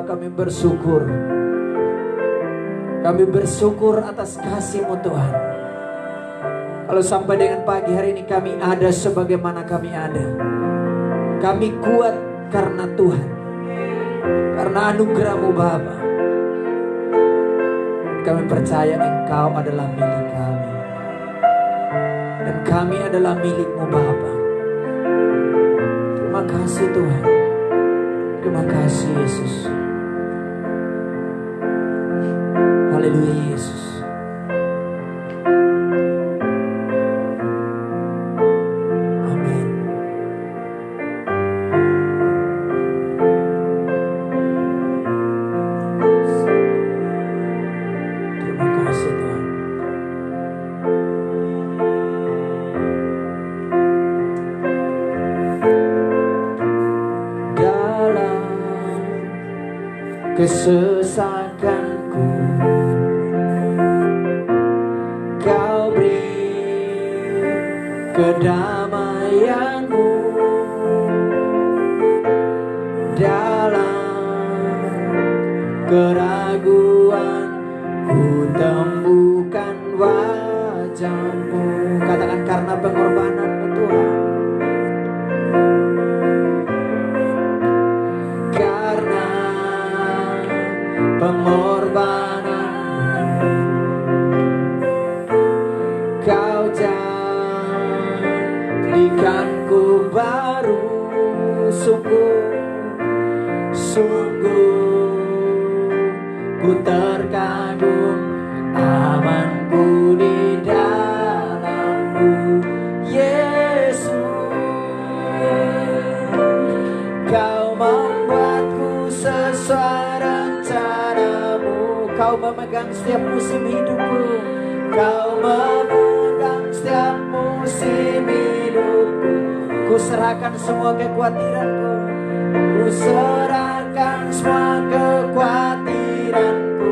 Bapa, kami bersyukur. Kami bersyukur atas kasih-Mu Tuhan. Kalau sampai dengan pagi hari ini kami ada sebagaimana kami ada, kami kuat karena Tuhan, karena anugerah-Mu Bapa. Kami percaya Engkau adalah milik kami, dan kami adalah milik-Mu Bapa. Terima kasih Tuhan. Terima kasih Yesus. Haleluya Yesus. Amin. Terima kasih Tuhan. Dalam kesesakanku Kau beri kedamaian-Mu. Dalam keraguan ku temukan wajah-Mu. Katakan karena pengorbanan-Mu Tuhan. Karena pengorbanan Kau jadikanku baru. Sungguh ku terkagum amanku di dalam-Mu Yesus. Kau membuatku sesuai rencana-Mu. Kau memegang setiap musim hidupku. Kau memegang setiap musim hidupku. Ku serahkan semua kekhawatiranku. Ku serahkan semua kekhawatiranku.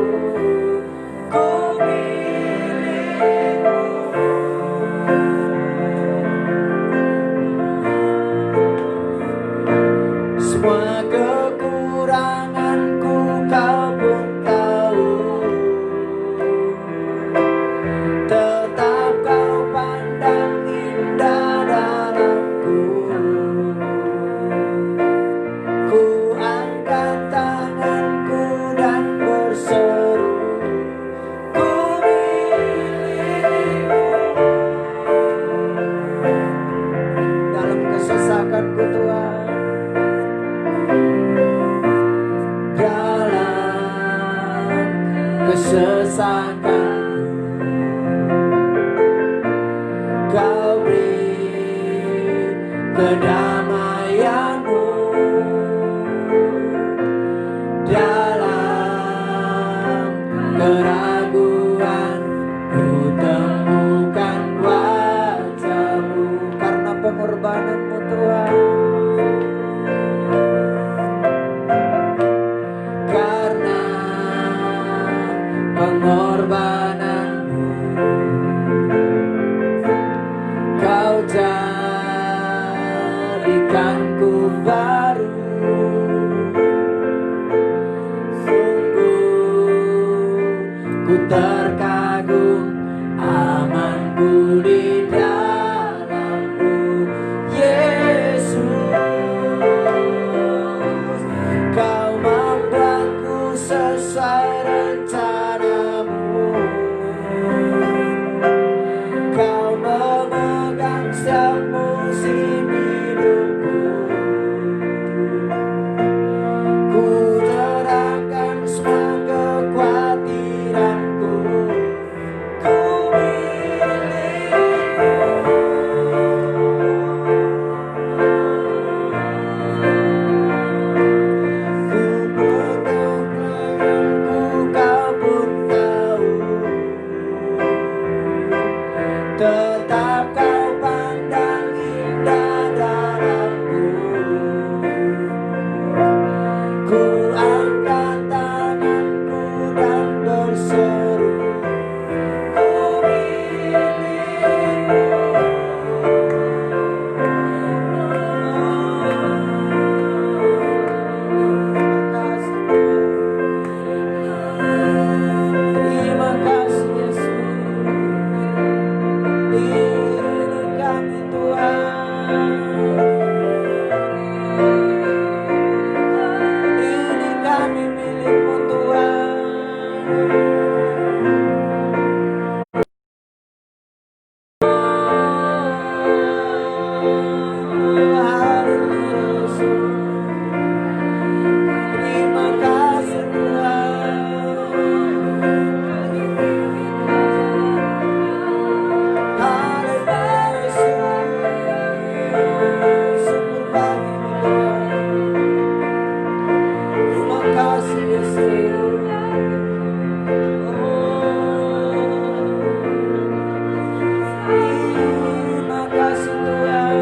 Ku milik-Mu. Semua kekuranganku Kau pun tahu. Tetap Kau pandang indah dalamku. Ku angkat tanganku dan berseru, ku milik-Mu. Dalam kesesakanku Tuhan, dalam kesesakan Kau beri kedamaian-Mu. Dalam keraguan ku temukan wajah-Mu. Karena pengorbanan-Mu Tuhan. Karena pengorbanan-Mu Kau jadikanku baru. Ku terkagum amanku di dalam-Mu Yesus. Kau membuatku sesuai rencana-Mu. Kau memegang setiap musim hidupku. Ku serahkan semua kekhawatiranku. kasih Yesus. Terima kasih Tuhan.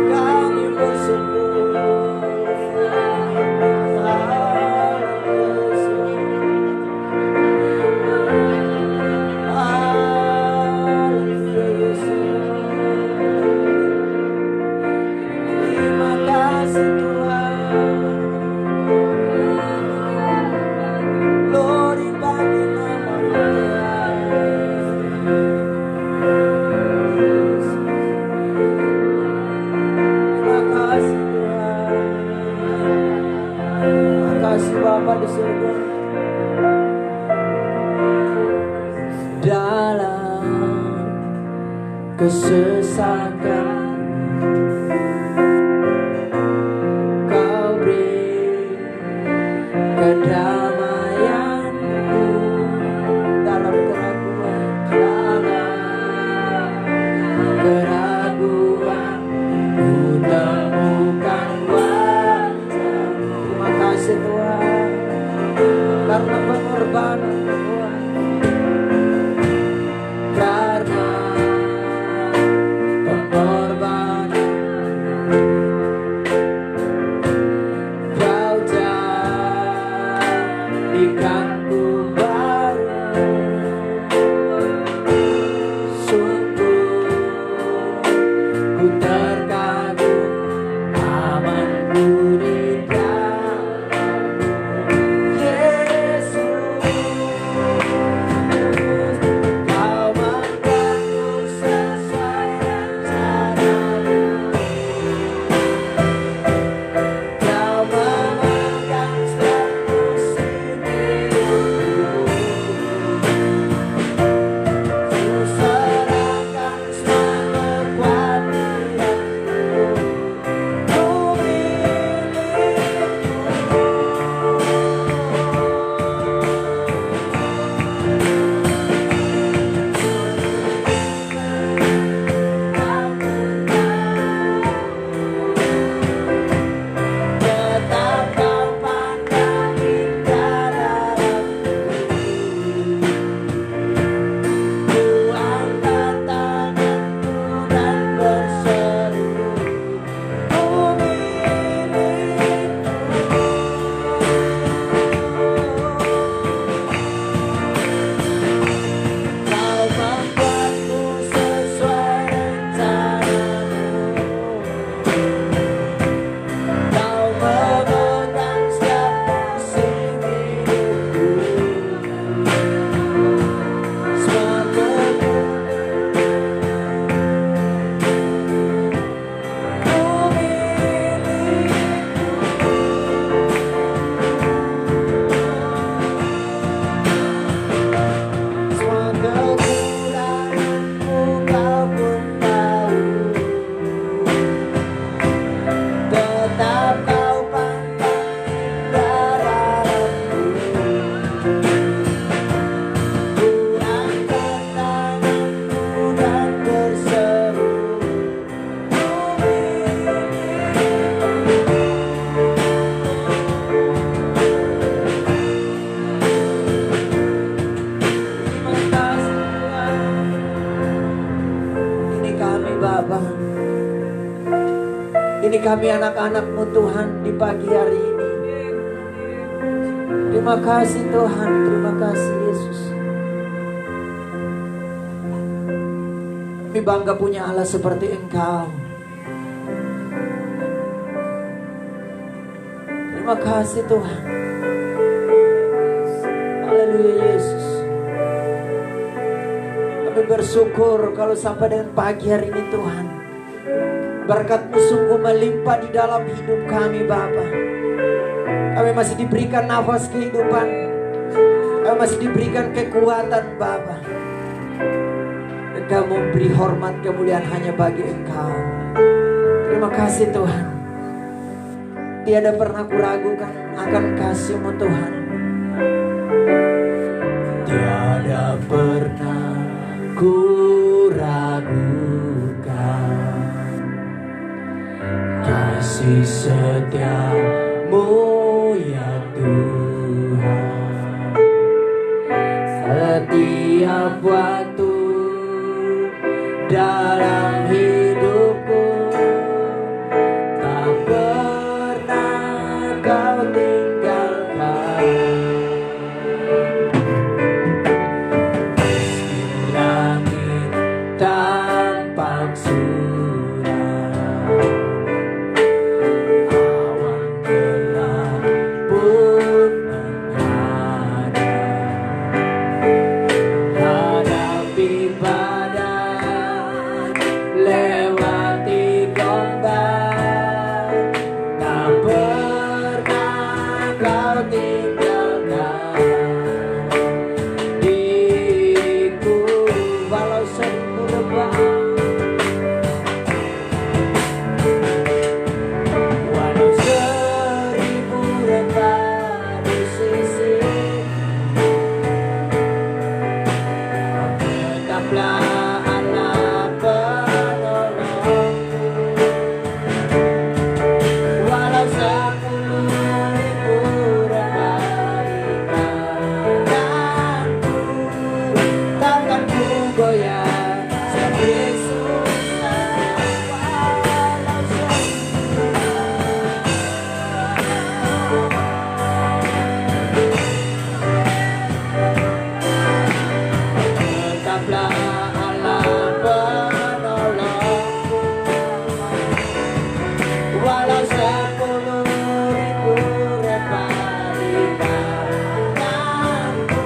Kami bersyukur. Bapa di surga, dalam kesesakan Kau beri kedamaianku, dalam keraguan ku temukan wajah. Terima kasih Tuhan karena pengorbanan Tuhan, karena pengorbanan Kau jadikanku baru. Sungguh ku terkagum amanku di Ini kami anak-anak-Mu Tuhan di pagi hari ini. Terima kasih Tuhan, terima kasih Yesus. Kami bangga punya Allah seperti Engkau. Terima kasih Tuhan. Haleluya Yesus. Kami bersyukur kalau sampai dengan pagi hari ini Tuhan, berkat-Mu sungguh melimpah di dalam hidup kami Bapa. Kami masih diberikan nafas kehidupan, kami masih diberikan kekuatan Bapa. Dan Kau memberi hormat kemuliaan hanya bagi Engkau. Terima kasih Tuhan. Tiada pernah kuragukan akan kasih-Mu Tuhan. Tiada pernah kuragukan kasih-Mu kasih setiamu ya Tuhan, setiap waktu dalam hidupku tak pernah kau tinggalkan. Meski langit tampak suram, awan gelap pun menghadap, hadapi badai, lewati gombang, tak pernah kau tinggalkan diriku. Walau seribu rebah, walau seribu rebah di sisi, tetaplah Allah penolongku. Walau 10.000 rebah di kananku, takkan ku goyah sebab Yesus walau 10.000, tetaplah Allah penolongku. Walau 10.000 rebah di kananku,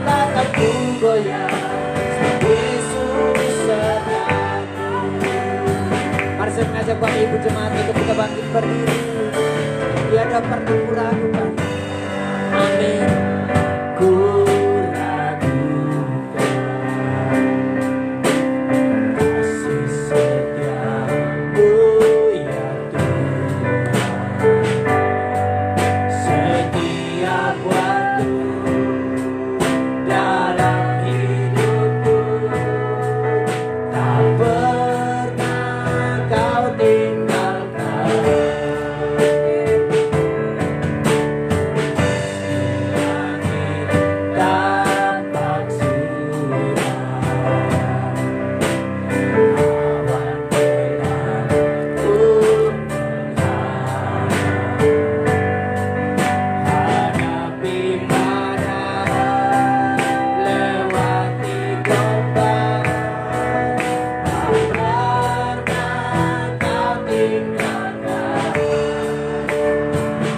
takkan ku goyah sebab Yesus sertaku. Mari saya mengajak Bapak Ibu jemaat untuk kita bangkit berdiri. Tiada pernah ku ragukan. Amin. Ku ragukan kasih setiamu ya Tuhan, setiap waktu dalam hidupku tak pernah kau tinggalkan. Langit tampak suram, awan gelap pun menghadap, hadapi badai, lewati gombang, tak pernah kau tinggalkan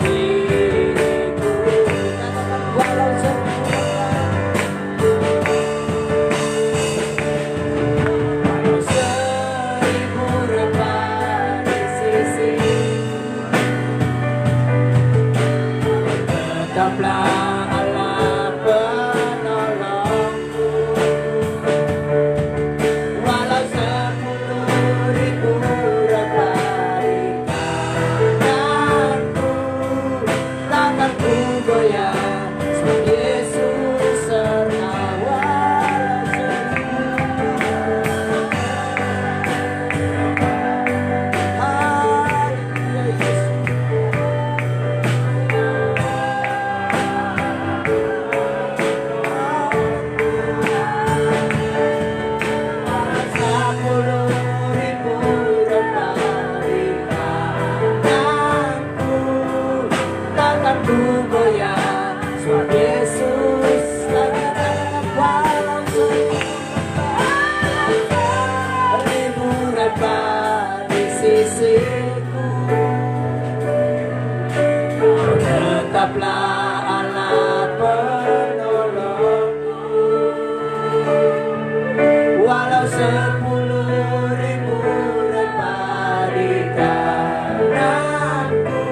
diriku. Katakan walau seribu rebah di sisi, tetaplah Allah penolongku. Walau 10.000 rebah di kananku, takkan ku goyah sebab Yesus serta. Walau 10.000, haleluya Yesus. Tetaplah Allah penolongku. Walau 10.000 rebah di kananku,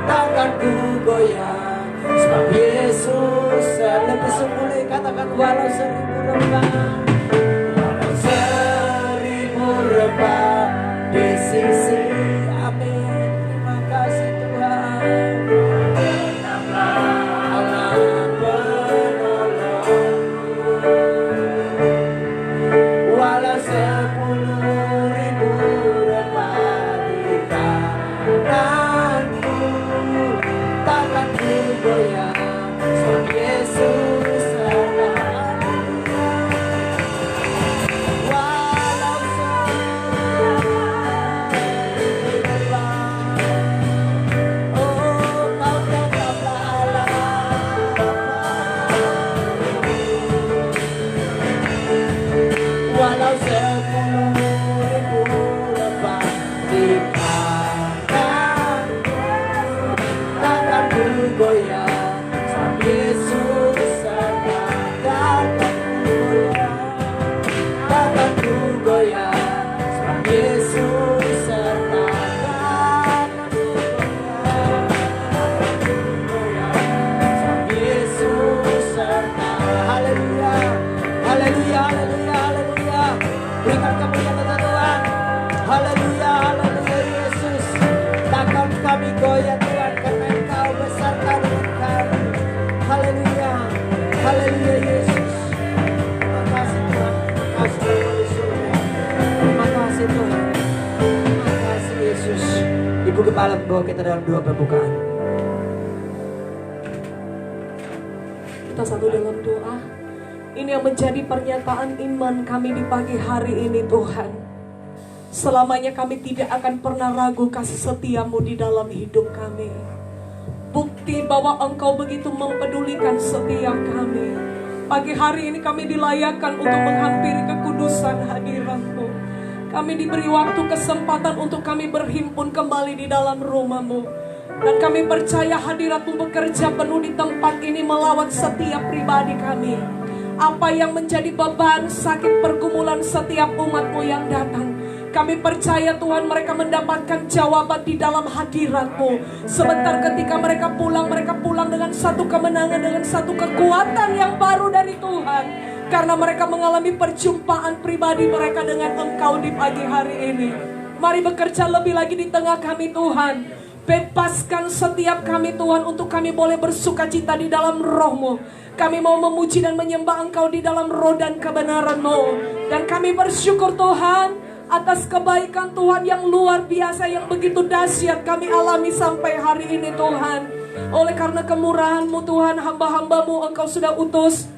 takkan ku goyah sebab Yesus lebih semula. Katakan walau 1000 rebah, walau 1000 rebah di sisi. Amin. Terima kasih Tuhan. Allah penolongku. Walau 10.000 rebah di Ikatan takkan ku goyah, sebab Yesus sertakan. Takkan ku goyah, sebab Yesus sertakan. Sebab Yesus sertakan. Haleluya, haleluya, haleluya, haleluya. Berikan kemuliaan kepada Tuhan. Haleluya, haleluya Yesus. Takkan kami goyah Tuhan, karena Engkau beserta dengan kami. Haleluya, haleluya Yesus. Terima kasih Tuhan, terima kasih Tuhan di surga. Terima kasih Tuhan, terima kasih Yesus. Ibu Gembala membawa kita dalam doa pembukaan. Kita satu dalam doa. Ini yang menjadi pernyataan iman kami di pagi hari ini Tuhan. Selamanya kami tidak akan pernah ragu kasih setiamu di dalam hidup kami. Bukti bahwa Engkau begitu mempedulikan setiap kami. Pagi hari ini kami dilayakkan untuk menghampiri kekudusan hadirat-Mu. Kami diberi waktu kesempatan untuk kami berhimpun kembali di dalam rumah-Mu. Dan kami percaya hadirat-Mu bekerja penuh di tempat ini melawat setiap pribadi kami. Apa yang menjadi beban, sakit, pergumulan setiap umat-Mu yang datang, kami percaya Tuhan mereka mendapatkan jawaban di dalam hadirat-Mu. Sebentar ketika mereka pulang dengan satu kemenangan, dengan satu kekuatan yang baru dari Tuhan. Karena mereka mengalami perjumpaan pribadi mereka dengan Engkau di pagi hari ini. Mari bekerja lebih lagi di tengah kami Tuhan. Bebaskan setiap kami Tuhan untuk kami boleh bersuka cita di dalam roh-Mu. Kami mau memuji dan menyembah Engkau di dalam roh dan kebenaran-Mu. Dan kami bersyukur Tuhan atas kebaikan Tuhan yang luar biasa, yang begitu dahsyat kami alami sampai hari ini Tuhan. Oleh karena kemurahan-Mu Tuhan, hamba-hamba-Mu Engkau sudah utus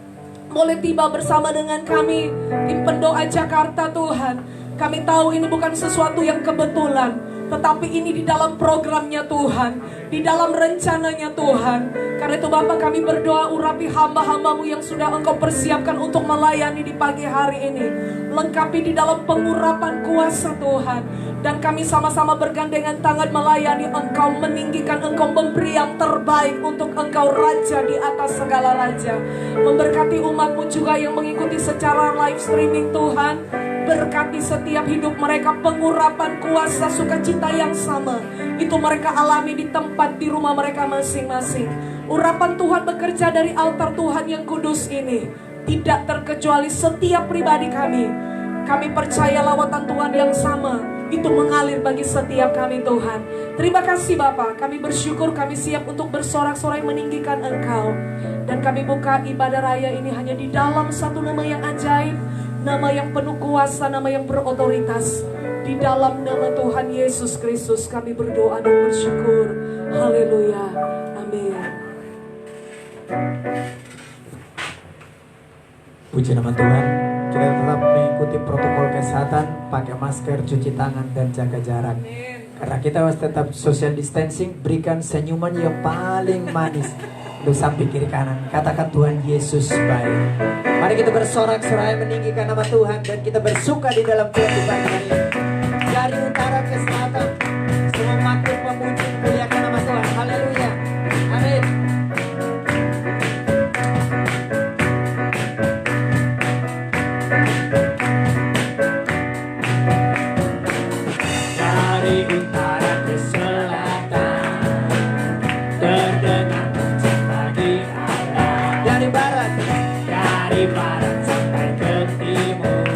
boleh tiba bersama dengan kami tim pendoa Jakarta Tuhan. Kami tahu ini bukan sesuatu yang kebetulan, tetapi ini di dalam programnya Tuhan, di dalam rencananya Tuhan. Karena itu Bapa, kami berdoa urapi hamba-hamba-Mu yang sudah Engkau persiapkan untuk melayani di pagi hari ini. Lengkapi di dalam pengurapan kuasa Tuhan. Dan kami sama-sama bergandengan tangan melayani Engkau, meninggikan Engkau, memberi yang terbaik untuk Engkau Raja di atas segala Raja. Memberkati umat-Mu juga yang mengikuti secara live streaming Tuhan. Berkati setiap hidup mereka, pengurapan kuasa sukacita yang sama itu mereka alami di tempat, di rumah mereka masing-masing. Urapan Tuhan bekerja dari altar Tuhan yang kudus ini, tidak terkecuali setiap pribadi kami. Kami percaya lawatan Tuhan yang sama itu mengalir bagi setiap kami Tuhan. Terima kasih Bapa, kami bersyukur, kami siap untuk bersorak-sorai meninggikan Engkau. Dan kami buka ibadah raya ini hanya di dalam satu nama yang ajaib, nama yang penuh kuasa, nama yang berotoritas. Di dalam nama Tuhan Yesus Kristus kami berdoa dan bersyukur. Haleluya. Amin. Puji nama Tuhan. Kita tetap mengikuti protokol kesehatan, pakai masker, cuci tangan, dan jaga jarak. Karena kita harus tetap social distancing. Berikan senyuman yang paling manis untuk samping kiri kanan. Katakan Tuhan Yesus baik. Mari kita bersorak-sorai meninggikan nama Tuhan, dan kita bersuka di dalam Tuhan di pagi hari ini. Dari utara ke selatan, semua makhluk memuji memuliakan nama Tuhan. Haleluya. Amin. Dari utara ke selatan, terdengar pujian bagi Allah. Dari barat sampai ke timur,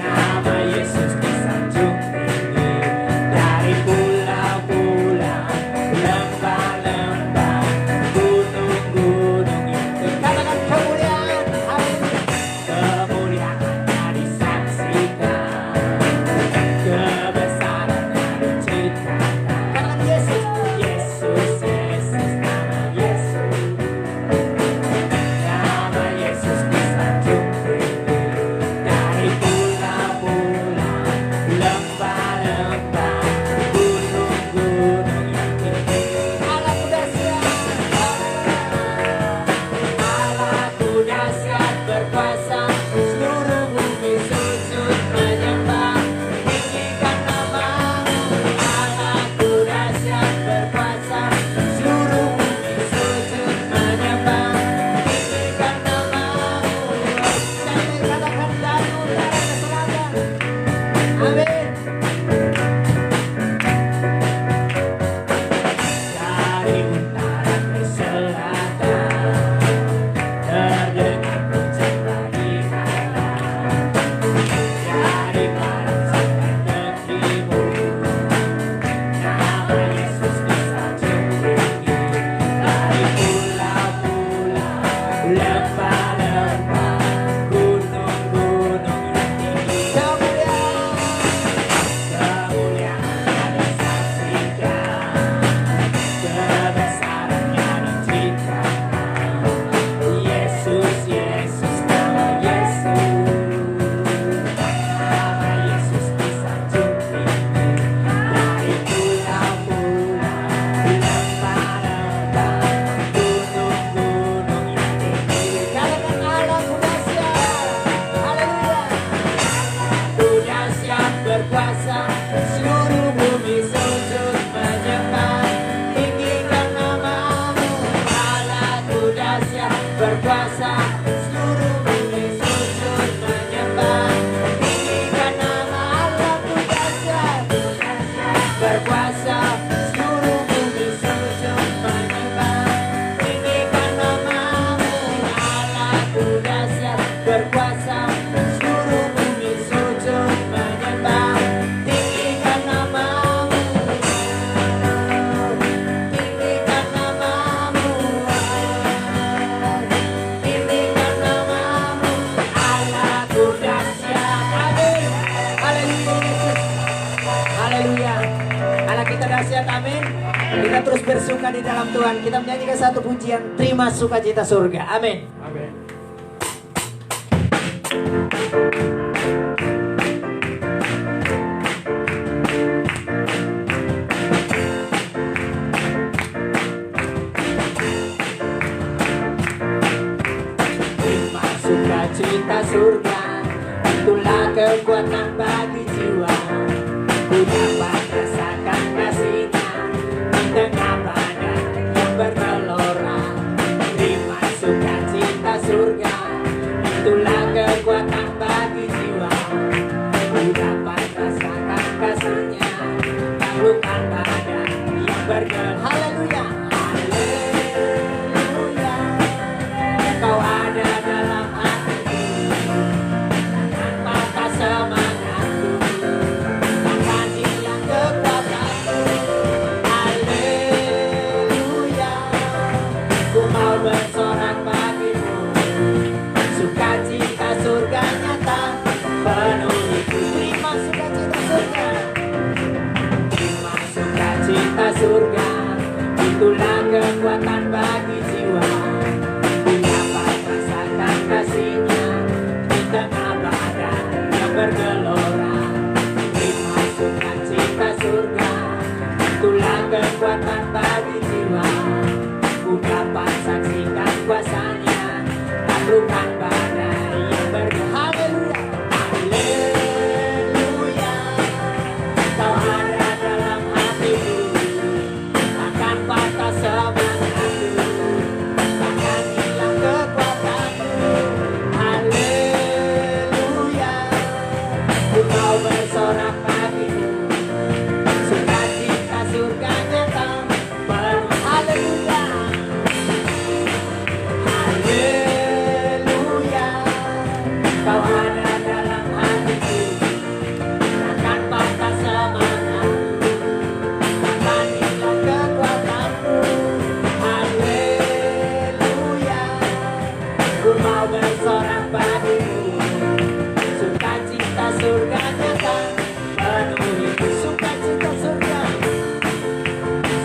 nama Yesus disanjung tinggi. Dari pulau dahsyat, amin. Kita terus bersuka di dalam Tuhan. Kita menyanyikan satu pujian, terima sukacita surga, amin. Amin. Terima sukacita surga, itulah kekuatan bagi jiwa. Ku dapat rasakan kasih-Nya di tengah badai yang bergelora. Terima sukacita surga, itulah kekuatan bagi jiwa. Ku dapat rasakan kasih-Nya taklukkan badai yang bergelora. Haleluya, haleluya. Kau ada dalam hatiku, takkan patah semangatku, takkan hilang kekuatanku. Haleluya, ku mau bersorak bagimu. Sukacita surga nyata penuhiku. Terima sukacita surga, terima sukacita surga, itulah kekuatan bagi jiwa. Ku dapat rasakan kasih-Nya di tengah badai yang bergelora. Terima sukacita surga, itulah kekuatan bagi jiwa. Ku dapat saksikan kuasa-Nya taklukkan badai yang bergelora. Haleluya, haleluya. Kau ada dalam hatiku, takkan patah semangatku, takkan hilang kekuatanku. Haleluya, ku mau bersorak bagimu. Sukacita surga nyata penuh. Haleluya, haleluya. Kau ada dalam hatiku, takkan patah semangatku, takkan hilang kekuatanku. Haleluya, ku mau bersorak bagimu. Sukacita surga nyata penuhiku. Sukacita surga,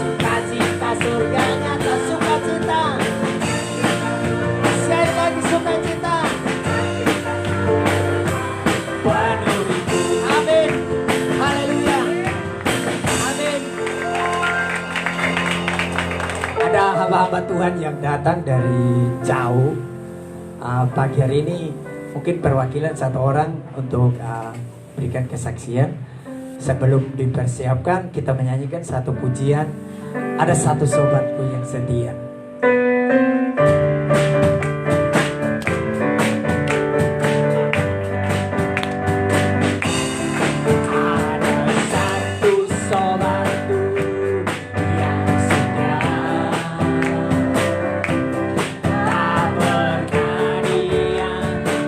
sukacita surga nyata. Sukacita, sekali lagi sukacita penuhiku. Amin, haleluya, amin. Ada hamba-hamba Tuhan yang datang dari jauh. Pagi hari ini mungkin perwakilan satu orang untuk berikan kesaksian. Sebelum dipersiapkan, kita menyanyikan satu pujian. Ada satu sobatku yang setia. Ada satu sobatku yang setia, tak pernah dia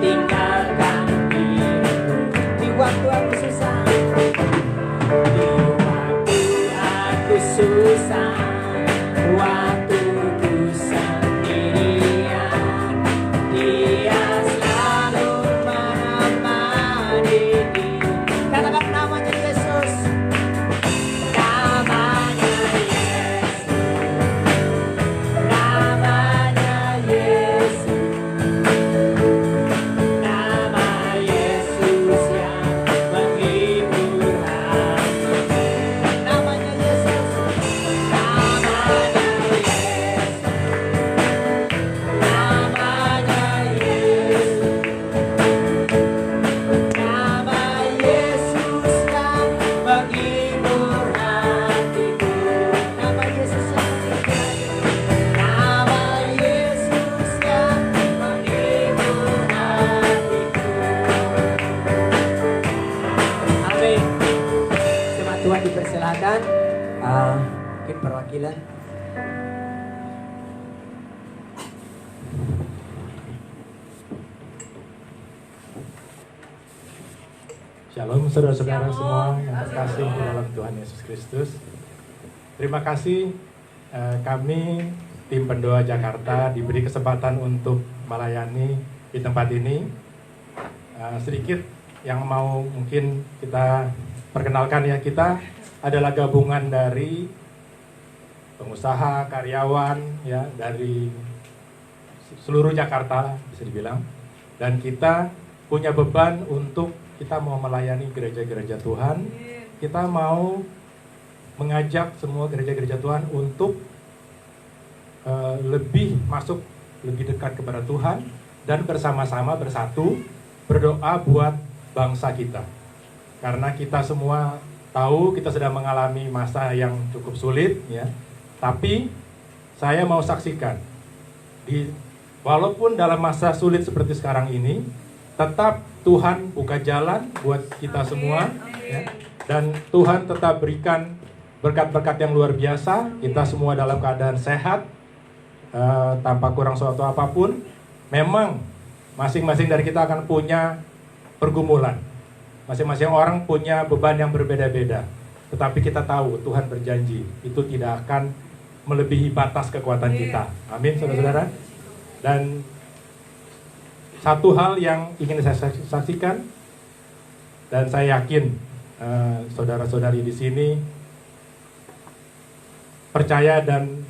tinggalkan diriku di waktu aku susah. Di waktu aku susah, waktu ku sendirian, dia selalu menemani. Katakan namanya Yesus, namanya Yesus, namanya Yesus, nama Yesus yang menghibur hati. Namanya Yesus, namanya Yesus, namanya Yesus, nama Yesus yang menghibur hatiku. Nama Yesus yang menghibur hatiku. Nama Yesus yang menghibur hatiku. Amin. Jemaat Tuhan dipersilakan. Mungkin perwakilan. Shalom saudara-saudara semua yang terkasih di dalam Tuhan Yesus Kristus. Terima kasih kami tim pendoa Jakarta diberi kesempatan untuk melayani di tempat ini. Sedikit yang mau mungkin kita perkenalkan ya, kita adalah gabungan dari pengusaha, karyawan, ya, dari seluruh Jakarta bisa dibilang. Dan kita punya beban untuk kita mau melayani gereja-gereja Tuhan. Kita mau mengajak semua gereja-gereja Tuhan untuk lebih masuk, lebih dekat kepada Tuhan, dan bersama-sama bersatu berdoa buat bangsa kita. Karena kita semua tahu kita sedang mengalami masa yang cukup sulit, ya. Tapi saya mau saksikan, walaupun dalam masa sulit seperti sekarang ini, tetap Tuhan buka jalan buat kita semua, ya. Dan Tuhan tetap berikan berkat-berkat yang luar biasa. Kita semua dalam keadaan sehat, tanpa kurang suatu apapun. Memang masing-masing dari kita akan punya pergumulan. Masing-masing orang punya beban yang berbeda-beda. Tetapi kita tahu Tuhan berjanji itu tidak akan melebihi batas kekuatan kita. Amin, saudara-saudara. Dan satu hal yang ingin saya saksikan, dan saya yakin saudara-saudari di sini percaya dan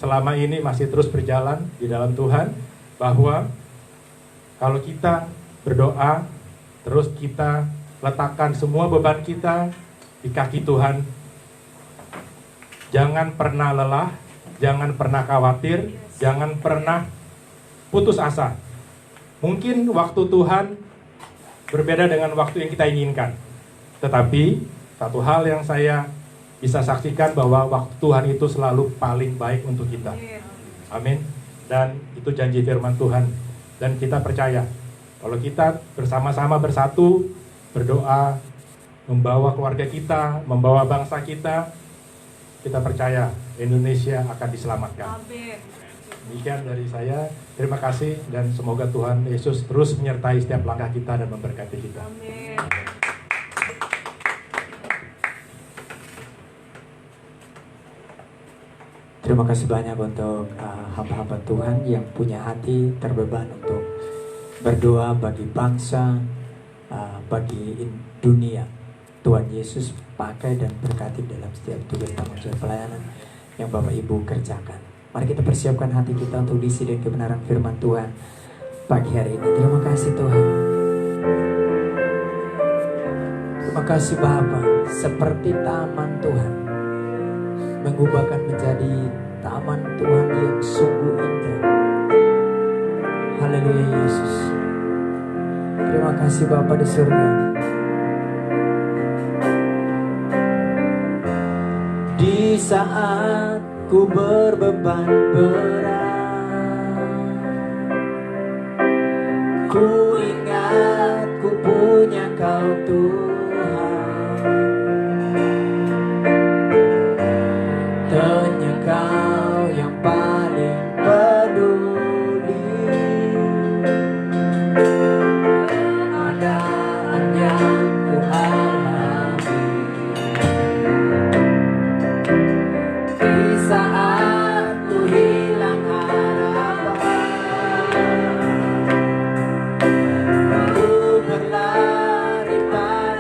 selama ini masih terus berjalan di dalam Tuhan, bahwa kalau kita berdoa, terus kita letakkan semua beban kita di kaki Tuhan, jangan pernah lelah, jangan pernah khawatir, jangan pernah putus asa. Mungkin waktu Tuhan berbeda dengan waktu yang kita inginkan, tetapi satu hal yang saya bisa saksikan bahwa waktu Tuhan itu selalu paling baik untuk kita. Amin. Dan itu janji firman Tuhan. Dan kita percaya kalau kita bersama-sama bersatu berdoa, membawa keluarga kita, membawa bangsa kita, kita percaya Indonesia akan diselamatkan. Amin. Demikian dari saya. Terima kasih dan semoga Tuhan Yesus terus menyertai setiap langkah kita dan memberkati kita. Amin. Terima kasih banyak untuk hamba-hamba Tuhan yang punya hati terbeban untuk berdoa bagi bangsa, bagi dunia. Tuhan Yesus pakai dan berkati dalam setiap tugas tanggung jawab pelayanan yang Bapak Ibu kerjakan. Mari kita persiapkan hati kita untuk diisi dengan kebenaran firman Tuhan pagi hari ini. Terima kasih Tuhan. Terima kasih Bapa, seperti taman Tuhan mengubahkan menjadi taman Tuhan yang sungguh indah. Haleluya Yesus. Terima kasih Bapa di surga. Di saat ku berbeban berat, ku ingat ku punya Kau Tuhan. Hanya Kau yang paling peduli. Keadaan yang ku alami di saat ku hilang harapan, ku berlari pada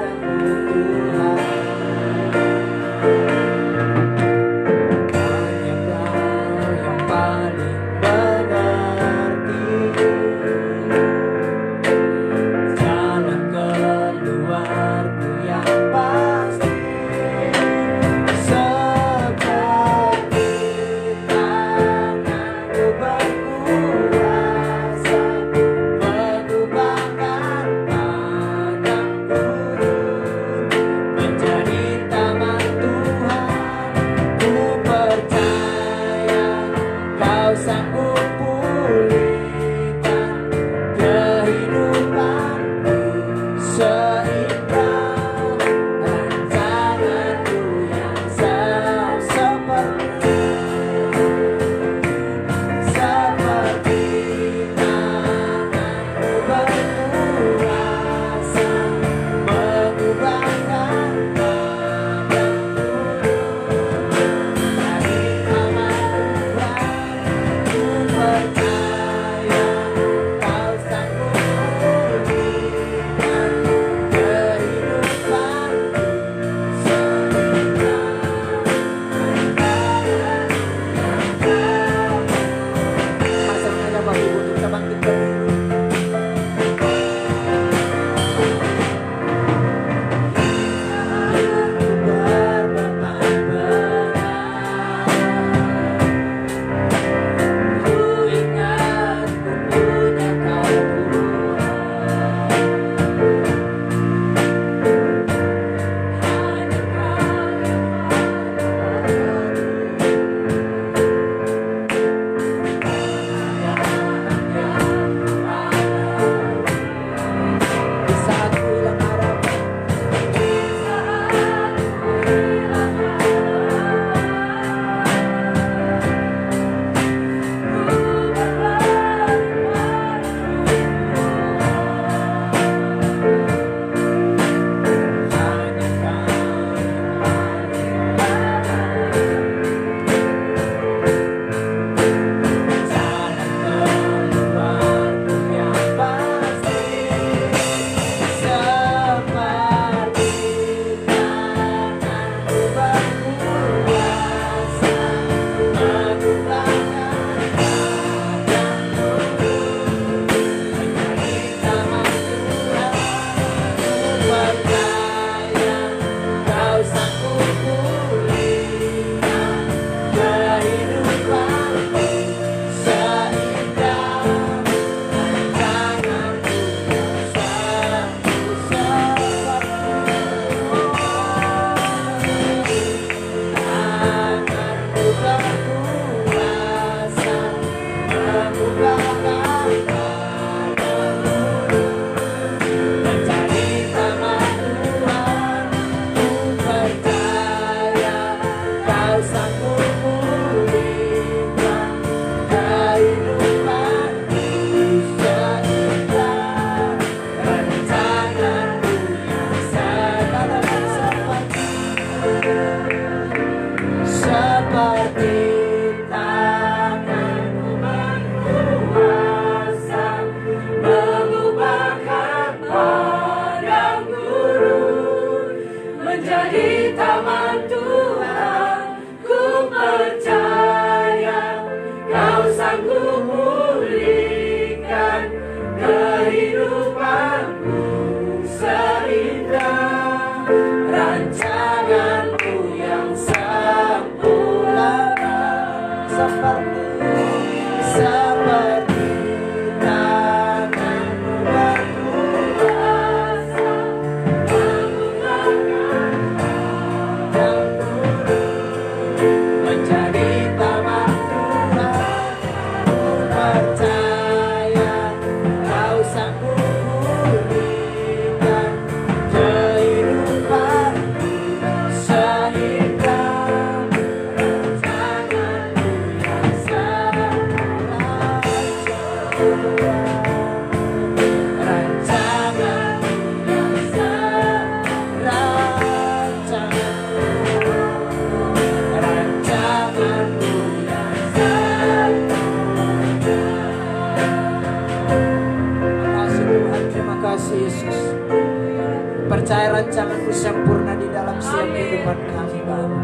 rancangan-Mu sempurna di dalam setiap kehidupan kami Bapa.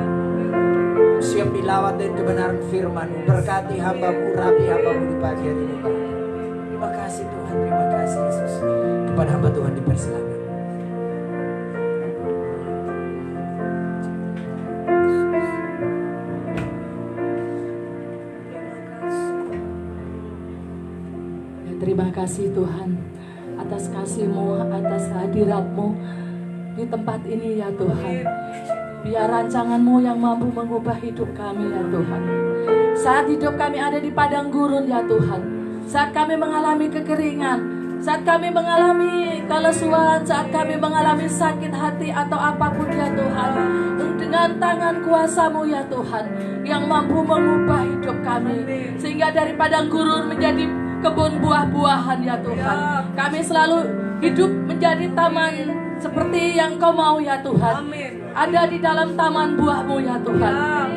Siap dilawat dan kebenaran firman-Mu. Berkati hamba-Mu, rapi hamba-Mu di pagi hari ini Bapa. Terima kasih Tuhan, terima kasih Yesus. Kepada hamba Tuhan dipersilakan. Terima kasih Tuhan atas kasih-Mu, atas hadirat-Mu di tempat ini ya Tuhan. Biar rancangan-Mu yang mampu mengubah hidup kami ya Tuhan. Saat hidup kami ada di padang gurun ya Tuhan, saat kami mengalami kekeringan, saat kami mengalami kelesuan, saat kami mengalami sakit hati atau apapun ya Tuhan, dengan tangan kuasa-Mu ya Tuhan yang mampu mengubah hidup kami, sehingga dari padang gurun menjadi kebun buah-buahan ya Tuhan. Kami selalu hidup menjadi taman seperti yang Kau mau ya Tuhan. Ada di dalam taman buah-Mu ya Tuhan.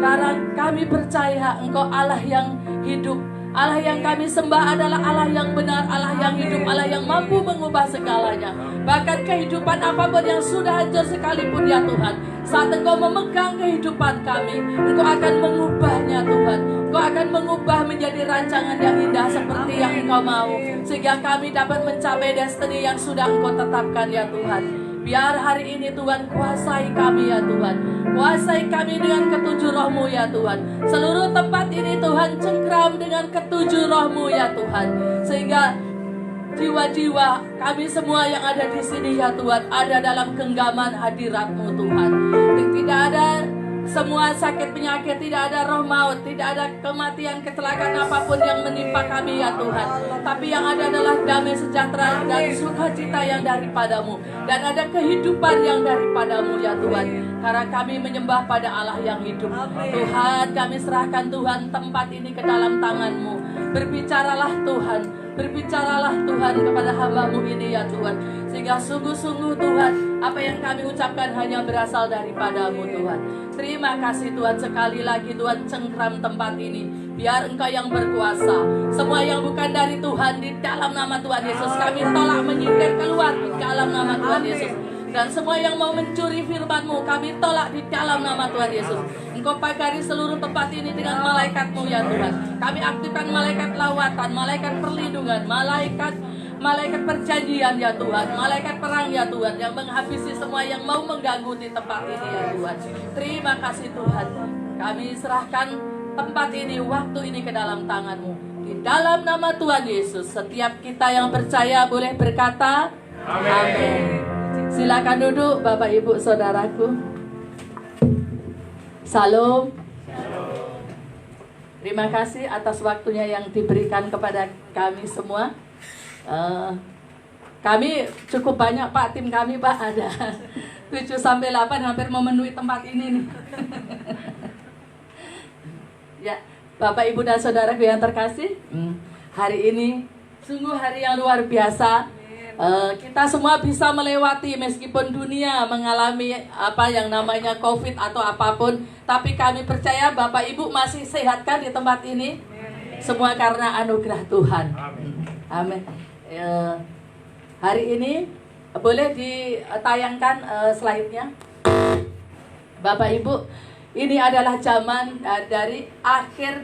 Karena kami percaya Engkau Allah yang hidup, Allah yang kami sembah adalah Allah yang benar, Allah yang hidup, Allah yang mampu mengubah segalanya. Bahkan kehidupan apapun yang sudah hancur sekalipun ya Tuhan, saat Engkau memegang kehidupan kami, Engkau akan mengubahnya Tuhan. Engkau akan mengubah menjadi rancangan yang indah seperti yang Engkau mau, sehingga kami dapat mencapai destiny yang sudah Engkau tetapkan ya Tuhan. Biar hari ini Tuhan kuasai kami ya Tuhan. Kuasai kami dengan ketujuh roh-Mu ya Tuhan. Seluruh tempat ini Tuhan cengkram dengan ketujuh roh-Mu ya Tuhan. Sehingga jiwa-jiwa kami semua yang ada di sini ya Tuhan ada dalam genggaman hadirat-Mu Tuhan. Tidak ada semua sakit penyakit, tidak ada roh maut, tidak ada kematian, kecelakaan apapun yang menimpa kami ya Tuhan. Tapi yang ada adalah damai sejahtera dan sukacita yang daripada-Mu, dan ada kehidupan yang daripada-Mu ya Tuhan. Karena kami menyembah pada Allah yang hidup. Tuhan, kami serahkan Tuhan tempat ini ke dalam tangan-Mu. Berbicaralah Tuhan, berbicaralah Tuhan kepada hamba-Mu ini ya Tuhan. Sehingga sungguh-sungguh Tuhan, apa yang kami ucapkan hanya berasal daripada-Mu Tuhan. Terima kasih Tuhan, sekali lagi Tuhan cengkram tempat ini. Biar Engkau yang berkuasa. Semua yang bukan dari Tuhan di dalam nama Tuhan Yesus kami tolak, menyingkir keluar di dalam nama Tuhan Yesus. Dan semua yang mau mencuri firman-Mu kami tolak di dalam nama Tuhan Yesus. Engkau pagari seluruh tempat ini dengan malaikat-Mu ya Tuhan. Kami aktifkan malaikat lawatan, malaikat perlindungan, malaikat perjanjian ya Tuhan, malaikat perang ya Tuhan, yang menghabisi semua yang mau mengganggu di tempat ini ya Tuhan. Terima kasih Tuhan. Kami serahkan tempat ini, waktu ini ke dalam tangan-Mu. Di dalam nama Tuhan Yesus, setiap kita yang percaya boleh berkata amin. Silakan duduk Bapak Ibu Saudaraku. Salam. Terima kasih atas waktunya yang diberikan kepada kami semua. Kami cukup banyak Pak, tim kami Pak ada 7-8 hampir memenuhi tempat ini nih. Ya, Bapak Ibu dan Saudaraku yang terkasih, hari ini sungguh hari yang luar biasa. Kita semua bisa melewati meskipun dunia mengalami apa yang namanya COVID atau apapun, tapi kami percaya Bapak Ibu masih sehat kan di tempat ini. Semua karena anugerah Tuhan. Amin. Hari ini boleh ditayangkan slide-nya. Bapak Ibu, ini adalah zaman dari akhir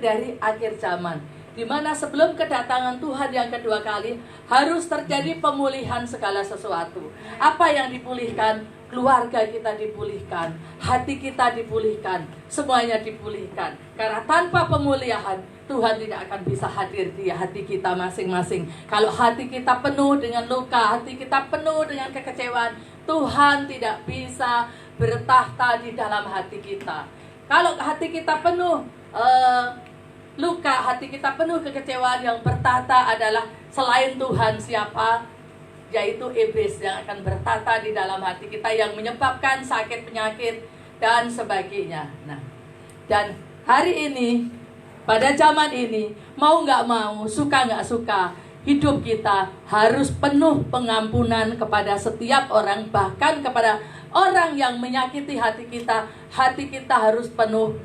zaman, di mana sebelum kedatangan Tuhan yang kedua kali harus terjadi pemulihan segala sesuatu. Apa yang dipulihkan? Keluarga kita dipulihkan, hati kita dipulihkan, semuanya dipulihkan. Karena tanpa pemulihan Tuhan tidak akan bisa hadir di hati kita masing-masing. Kalau hati kita penuh dengan luka, hati kita penuh dengan kekecewaan, Tuhan tidak bisa bertahta di dalam hati kita. Kalau hati kita penuh luka, hati kita penuh kekecewaan, yang bertata adalah selain Tuhan siapa? Yaitu iblis yang akan bertata di dalam hati kita, yang menyebabkan sakit, penyakit, dan sebagainya. Nah, dan hari ini, pada zaman ini, mau nggak mau, suka nggak suka, hidup kita harus penuh pengampunan kepada setiap orang, bahkan kepada orang yang menyakiti hati kita harus penuh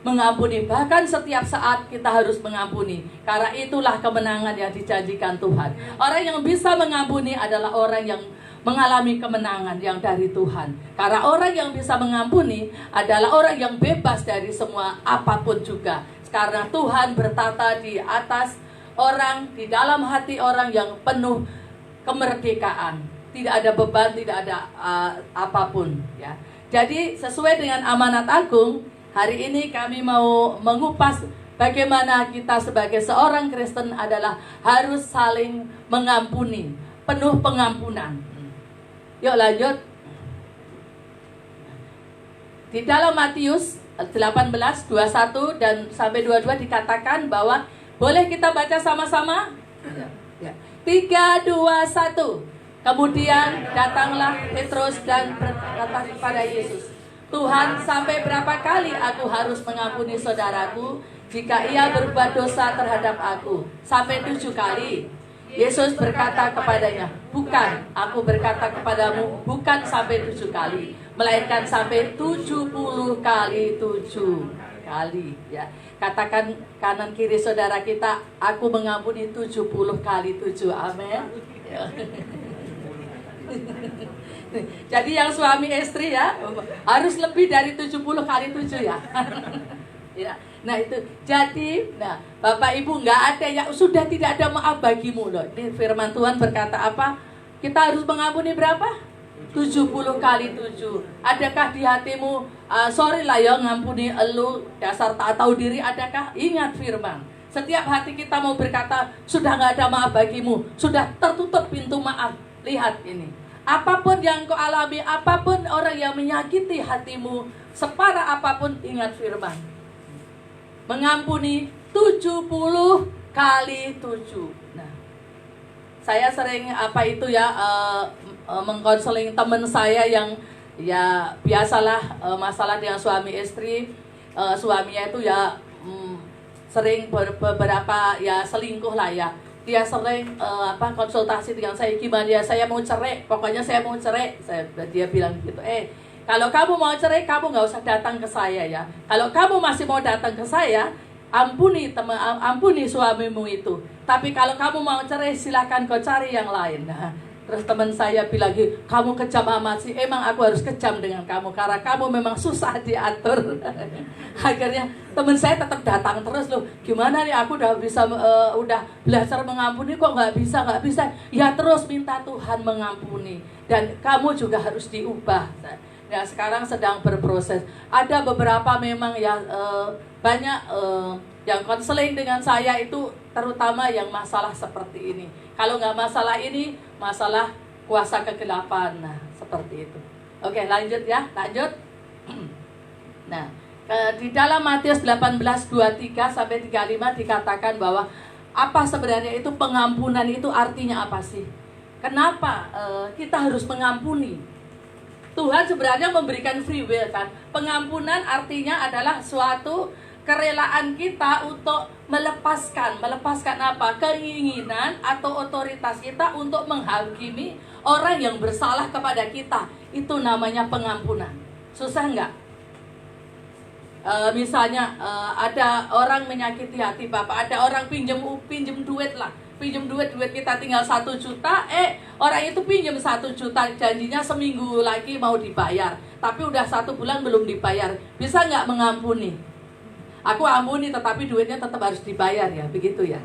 mengampuni. Bahkan setiap saat kita harus mengampuni, karena itulah kemenangan yang dijanjikan Tuhan. Orang yang bisa mengampuni adalah orang yang mengalami kemenangan yang dari Tuhan. Karena orang yang bisa mengampuni adalah orang yang bebas dari semua apapun juga. Karena Tuhan bertata di atas orang, di dalam hati orang yang penuh kemerdekaan. Tidak ada beban, tidak ada apapun ya. Jadi sesuai dengan amanat agung, hari ini kami mau mengupas bagaimana kita sebagai seorang Kristen adalah harus saling mengampuni, penuh pengampunan. Yuk lanjut. Di dalam Matius 18, 21 dan sampai 22 dikatakan bahwa boleh kita baca sama-sama? 3, 2, 1. Kemudian datanglah Petrus dan berkata kepada Yesus, Tuhan, sampai berapa kali aku harus mengampuni saudaraku jika ia berbuat dosa terhadap aku? Sampai 7 kali. Yesus berkata kepadanya, bukan, aku berkata kepadamu, bukan sampai 7 kali, melainkan sampai 70 kali 7 kali. Ya, katakan kanan kiri saudara kita, aku mengampuni 70 kali 7. Amin. Ya. Jadi yang suami istri ya harus lebih dari 70 kali 7 ya. Ya. Nah itu, jadi Bapak Ibu nggak ada yang sudah tidak ada maaf bagimu loh. Ini firman Tuhan berkata apa? Kita harus mengampuni berapa? 70 kali 7. Adakah di hatimu sorry lah ya ngampuni elu dasar tak tahu diri? Adakah? Ingat firman. Setiap hati kita mau berkata sudah nggak ada maaf bagimu, sudah tertutup pintu maaf. Lihat ini, apapun yang kau alami, apapun orang yang menyakiti hatimu, separah apapun, ingat firman. Mengampuni 70 kali 7. Nah, saya sering mengkonseling teman saya yang ya biasalah masalah dengan suami istri, suaminya itu ya sering beberapa ya selingkuh lah ya. Dia sering konsultasi dengan saya, gimana ya, saya mau cerai, pokoknya saya mau cerai. Dia bilang gitu, kalau kamu mau cerai, kamu nggak usah datang ke saya ya. Kalau kamu masih mau datang ke saya, ampuni suamimu itu. Tapi kalau kamu mau cerai, silakan kau cari yang lain. Nah, terus teman saya bilang, kamu kejam amat sih. Emang aku harus kejam dengan kamu karena kamu memang susah diatur. Akhirnya teman saya tetap datang terus loh. Gimana nih, aku udah bisa udah belajar mengampuni kok nggak bisa. Ya terus minta Tuhan mengampuni, dan kamu juga harus diubah. Nah sekarang sedang berproses. Ada beberapa memang ya banyak yang konseling dengan saya itu terutama yang masalah seperti ini. Kalau nggak masalah ini, masalah kuasa kegelapan. Nah, seperti itu. Oke, lanjut ya, lanjut. Nah, di dalam Matius 18, 23 sampai 35 dikatakan bahwa apa sebenarnya itu pengampunan itu artinya apa sih? Kenapa kita harus mengampuni? Tuhan sebenarnya memberikan free will kan. Pengampunan artinya adalah suatu kerelaan kita untuk melepaskan apa? Keinginan atau otoritas kita untuk menghakimi orang yang bersalah kepada kita. Itu namanya pengampunan. Susah nggak? Misalnya ada orang menyakiti hati Bapak, ada orang pinjam duit lah. Pinjam duit kita tinggal 1 juta, orang itu pinjam 1 juta, janjinya seminggu lagi mau dibayar, tapi udah 1 bulan belum dibayar. Bisa nggak mengampuni? Aku ampuni, tetapi duitnya tetap harus dibayar ya, begitu ya.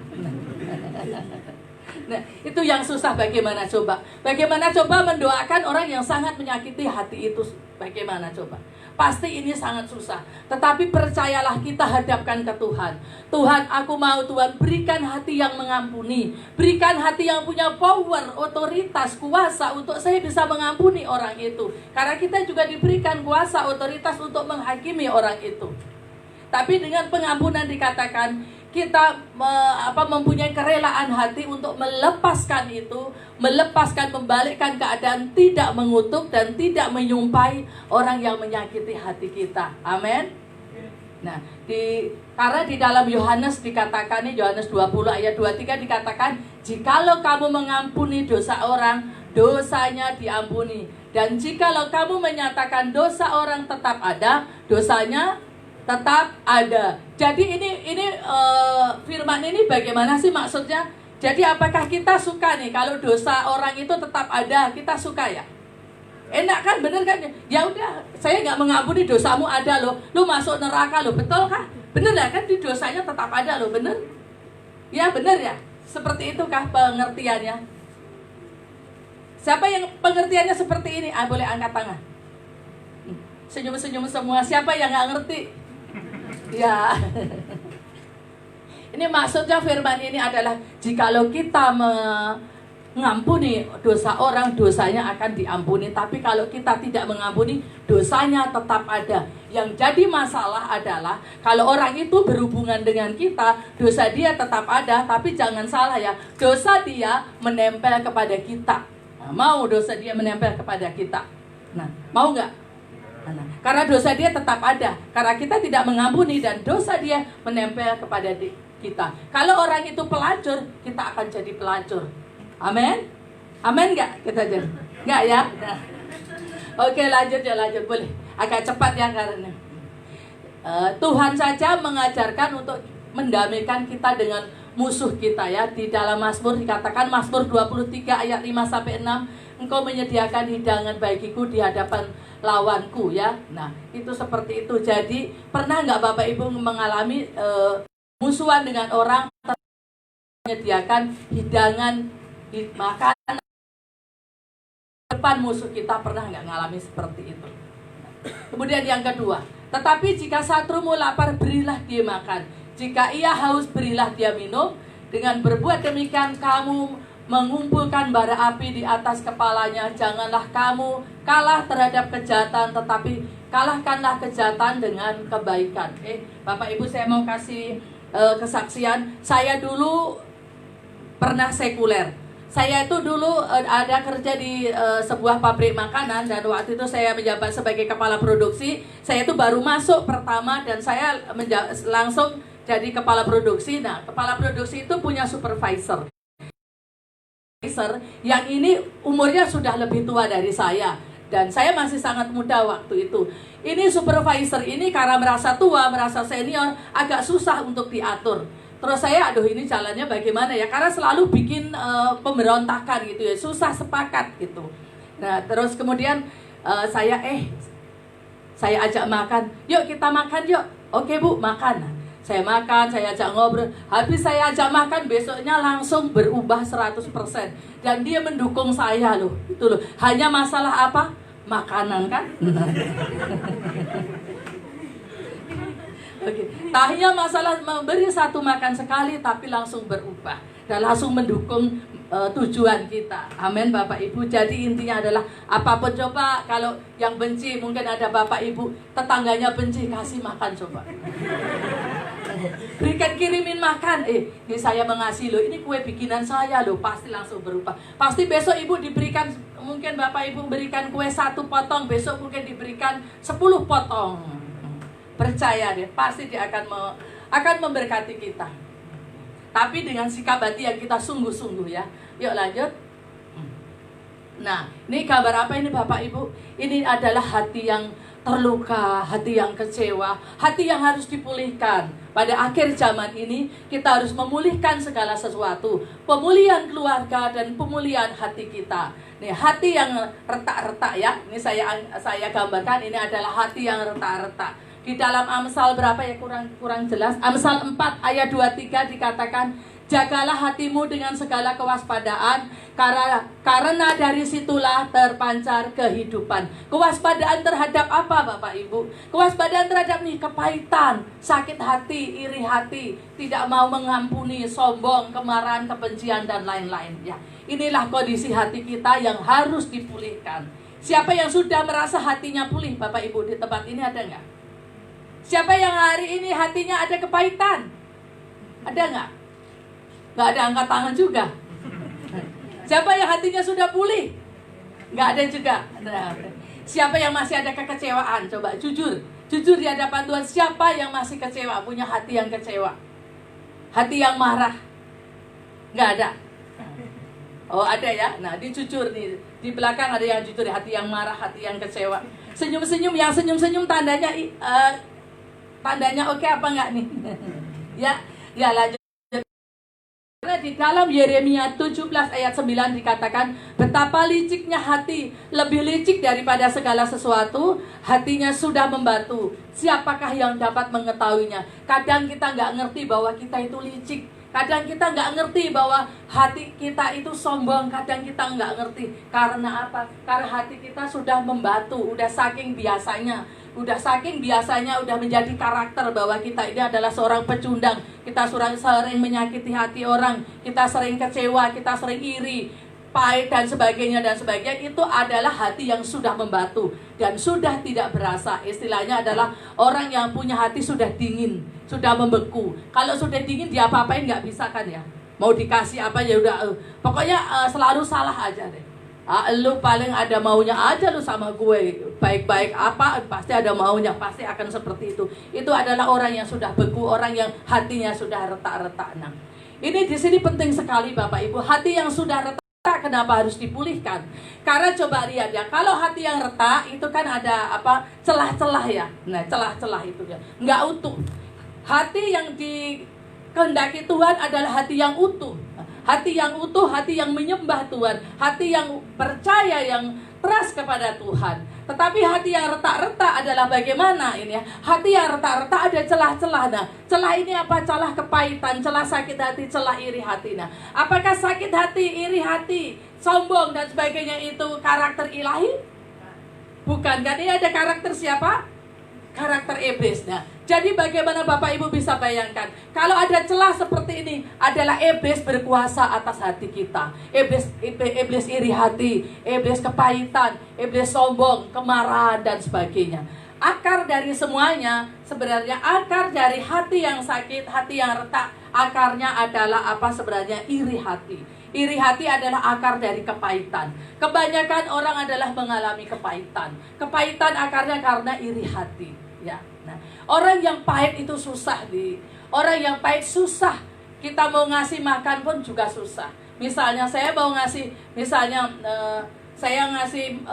Nah, itu yang susah. Bagaimana coba? Bagaimana coba mendoakan orang yang sangat menyakiti hati itu? Bagaimana coba? Pasti ini sangat susah. Tetapi percayalah, kita hadapkan ke Tuhan. Tuhan, aku mau Tuhan berikan hati yang mengampuni. Berikan hati yang punya power, otoritas, kuasa untuk saya bisa mengampuni orang itu. Karena kita juga diberikan kuasa, otoritas untuk menghakimi orang itu. Tapi dengan pengampunan dikatakan kita mempunyai kerelaan hati untuk melepaskan itu, membalikkan keadaan, tidak mengutuk dan tidak menyumpai orang yang menyakiti hati kita. Amin. Nah, karena di dalam Yohanes dikatakan, Yohanes 20 ayat 23 dikatakan, jikalau kamu mengampuni dosa orang, dosanya diampuni. Dan jikalau kamu menyatakan dosa orang tetap ada, dosanya tetap ada. Jadi ini firman ini bagaimana sih maksudnya? Jadi apakah kita suka nih kalau dosa orang itu tetap ada, kita suka ya? Enak kan, bener kan? Ya udah, saya nggak mengampuni dosamu ada loh, lu masuk neraka loh, betul kah? Bener ya kan, di dosanya tetap ada loh, bener? Ya bener ya, seperti itukah pengertiannya? Siapa yang pengertiannya seperti ini? Boleh angkat tangan. Senyum-senyum semua, siapa yang nggak ngerti? Ya. Ini maksudnya firman ini adalah jikalau kita mengampuni dosa orang, dosanya akan diampuni. Tapi kalau kita tidak mengampuni, dosanya tetap ada. Yang jadi masalah adalah kalau orang itu berhubungan dengan kita, dosa dia tetap ada. Tapi jangan salah ya, dosa dia menempel kepada kita. Nah, mau dosa dia menempel kepada kita? Nah, mau nggak? Nah, karena dosa dia tetap ada. Karena kita tidak mengampuni dan dosa dia menempel kepada kita. Kalau orang itu pelacur, kita akan jadi pelacur. Amin? Amin nggak? Kita jadi nggak ya? Nah. Oke, lanjut ya, lanjut, boleh. Agak cepat ya karena Tuhan saja mengajarkan untuk mendamaikan kita dengan musuh kita ya. Di dalam Mazmur dikatakan, Mazmur 23 ayat 5-6, engkau menyediakan hidangan bagiku di hadapan lawanku ya. Nah, itu seperti itu. Jadi pernah nggak Bapak Ibu mengalami musuhan dengan orang, menyediakan hidangan makanan depan musuh kita? Pernah nggak ngalami seperti itu? Kemudian yang kedua, tetapi jika satrumu lapar, berilah dia makan. Jika ia haus, berilah dia minum. Dengan berbuat demikian kamu mengumpulkan bara api di atas kepalanya. Janganlah kamu kalah terhadap kejahatan, tetapi kalahkanlah kejahatan dengan kebaikan. Bapak Ibu, saya mau kasih kesaksian. Saya dulu pernah sekuler. Saya itu dulu ada kerja di sebuah pabrik makanan, dan waktu itu saya menjabat sebagai kepala produksi. Saya itu baru masuk pertama dan saya langsung jadi kepala produksi. Nah, kepala produksi itu punya supervisor. Yang ini umurnya sudah lebih tua dari saya dan saya masih sangat muda waktu itu. Ini supervisor ini karena merasa tua, merasa senior, agak susah untuk diatur. Terus saya, aduh ini jalannya bagaimana ya, karena selalu bikin pemberontakan gitu ya, susah sepakat gitu. Nah terus kemudian saya ajak makan, yuk kita makan yuk. Oke Bu, makan. Nah, saya makan, saya ajak ngobrol. Habis saya ajak makan, besoknya langsung berubah 100%. Dan dia mendukung saya loh, itu loh. Hanya masalah apa? Makanan kan? Oke. Hanya masalah memberi satu makan sekali, tapi langsung berubah dan langsung mendukung tujuan kita. Amin Bapak Ibu. Jadi intinya adalah apapun, coba kalau yang benci, mungkin ada Bapak Ibu tetangganya benci, kasih makan coba. Berikan, kirimin makan. Ini saya mengasihi loh, ini kue bikinan saya loh, pasti langsung berubah. Pasti besok Ibu diberikan, mungkin Bapak Ibu berikan kue 1 potong, besok mungkin diberikan 10 potong. Percaya deh, pasti dia akan memberkati kita. Tapi dengan sikap hati yang kita sungguh-sungguh ya. Yuk lanjut. Nah, ini kabar apa ini Bapak Ibu? Ini adalah hati yang terluka, hati yang kecewa, hati yang harus dipulihkan. Pada akhir zaman ini kita harus memulihkan segala sesuatu. Pemulihan keluarga dan pemulihan hati kita. Nih, hati yang retak-retak ya. Ini saya gambarkan, ini adalah hati yang retak-retak. Di dalam Amsal berapa ya, kurang jelas. Amsal 4 ayat 23 dikatakan, jagalah hatimu dengan segala kewaspadaan, karena dari situlah terpancar kehidupan. Kewaspadaan terhadap apa Bapak Ibu? Kewaspadaan terhadap nih kepahitan, sakit hati, iri hati, tidak mau mengampuni, sombong, kemarahan, kebencian dan lain-lain ya. Inilah kondisi hati kita yang harus dipulihkan. Siapa yang sudah merasa hatinya pulih Bapak Ibu di tempat ini, ada nggak? Siapa yang hari ini hatinya ada kepahitan? Ada nggak? Nggak ada, angkat tangan juga. Siapa yang hatinya sudah pulih? Nggak ada juga. Nah, siapa yang masih ada kekecewaan? Coba jujur di hadapan Tuhan. Siapa yang masih kecewa? Punya hati yang kecewa, hati yang marah? Nggak ada. Oh ada ya. Nah dijujur nih, di belakang ada yang jujur, hati yang marah, hati yang kecewa. Senyum-senyum, yang senyum-senyum tandanya oke apa enggak nih? Ya lanjut. Karena Karena di dalam Yeremia 17 ayat 9 dikatakan, betapa liciknya hati, lebih licik daripada segala sesuatu, hatinya sudah membatu. Siapakah yang dapat mengetahuinya? Kadang kita nggak ngerti bahwa kita itu licik. Kadang kita nggak ngerti bahwa hati kita itu sombong. Kadang kita nggak ngerti. Karena apa? Karena hati kita sudah membatu. Udah saking biasanya. Udah menjadi karakter bahwa kita ini adalah seorang pecundang. Kita sering menyakiti hati orang. Kita sering kecewa. Kita sering iri, pahit dan sebagainya. Itu adalah hati yang sudah membatu dan sudah tidak berasa. Istilahnya adalah orang yang punya hati sudah dingin, sudah membeku. Kalau sudah dingin dia apa-apain nggak bisa kan ya. Mau dikasih apa ya udah pokoknya selalu salah aja deh. Lu paling ada maunya aja lu sama gue. Baik-baik apa pasti ada maunya, pasti akan seperti itu. Itu adalah orang yang sudah beku, orang yang hatinya sudah retak-retak. Nah, ini di sini penting sekali Bapak Ibu. Hati yang sudah retak kenapa harus dipulihkan? Karena coba lihat ya, kalau hati yang retak itu kan ada apa? Celah-celah ya. Nah, celah-celah itu ya. Enggak utuh. Hati yang dikehendaki Tuhan adalah hati yang utuh. Hati yang utuh, hati yang menyembah Tuhan, hati yang percaya, yang trust kepada Tuhan. Tetapi hati yang retak-retak adalah bagaimana ini ya? Hati yang retak-retak ada celah-celah. Nah, celah ini apa? Celah kepahitan, celah sakit hati, celah iri hati. Nah, apakah sakit hati, iri hati, sombong dan sebagainya itu karakter ilahi? Bukan, kan ini ada karakter siapa? Karakter iblis. Nah, jadi bagaimana Bapak Ibu bisa bayangkan kalau ada celah seperti ini adalah iblis berkuasa atas hati kita. Iblis iri hati, iblis kepahitan, iblis sombong, kemarahan dan sebagainya. Akar dari semuanya sebenarnya akar dari hati yang sakit, hati yang retak, akarnya adalah apa sebenarnya? Iri hati. Iri hati adalah akar dari kepahitan. Kebanyakan orang adalah mengalami kepahitan. Kepahitan akarnya karena iri hati. Ya, nah, orang yang pahit itu susah orang yang pahit susah. Kita mau ngasih makan pun juga susah. Misalnya saya mau ngasih, saya ngasih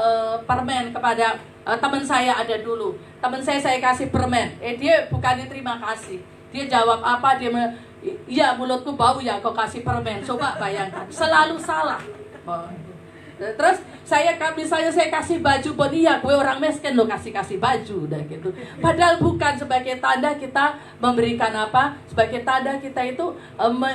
permen kepada teman saya ada dulu. Teman saya kasih permen. Dia bukannya terima kasih. Dia jawab apa? Iya mulutku bau ya kau kasih permen. Coba bayangkan, selalu salah. Terus misalnya saya kasih baju pun iya gue orang miskin lo kasih baju dan gitu. Padahal bukan, sebagai tanda kita memberikan apa? Sebagai tanda kita itu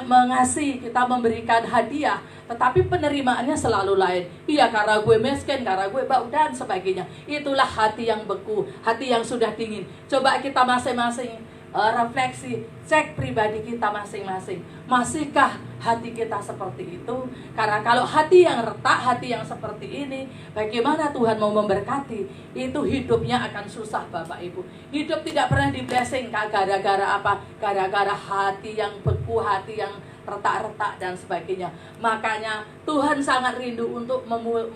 mengasihi, kita memberikan hadiah. Tetapi penerimaannya selalu lain. Iya karena gue miskin, karena gue bau dan sebagainya. Itulah hati yang beku, hati yang sudah dingin. Coba kita masing-masing refleksi, cek pribadi kita masing-masing. Masihkah hati kita seperti itu? Karena kalau hati yang retak, hati yang seperti ini, bagaimana Tuhan mau memberkati? Itu hidupnya akan susah Bapak Ibu. Hidup tidak pernah di-blessing gara-gara apa? Gara-gara hati yang beku, hati yang retak-retak dan sebagainya. Makanya Tuhan sangat rindu untuk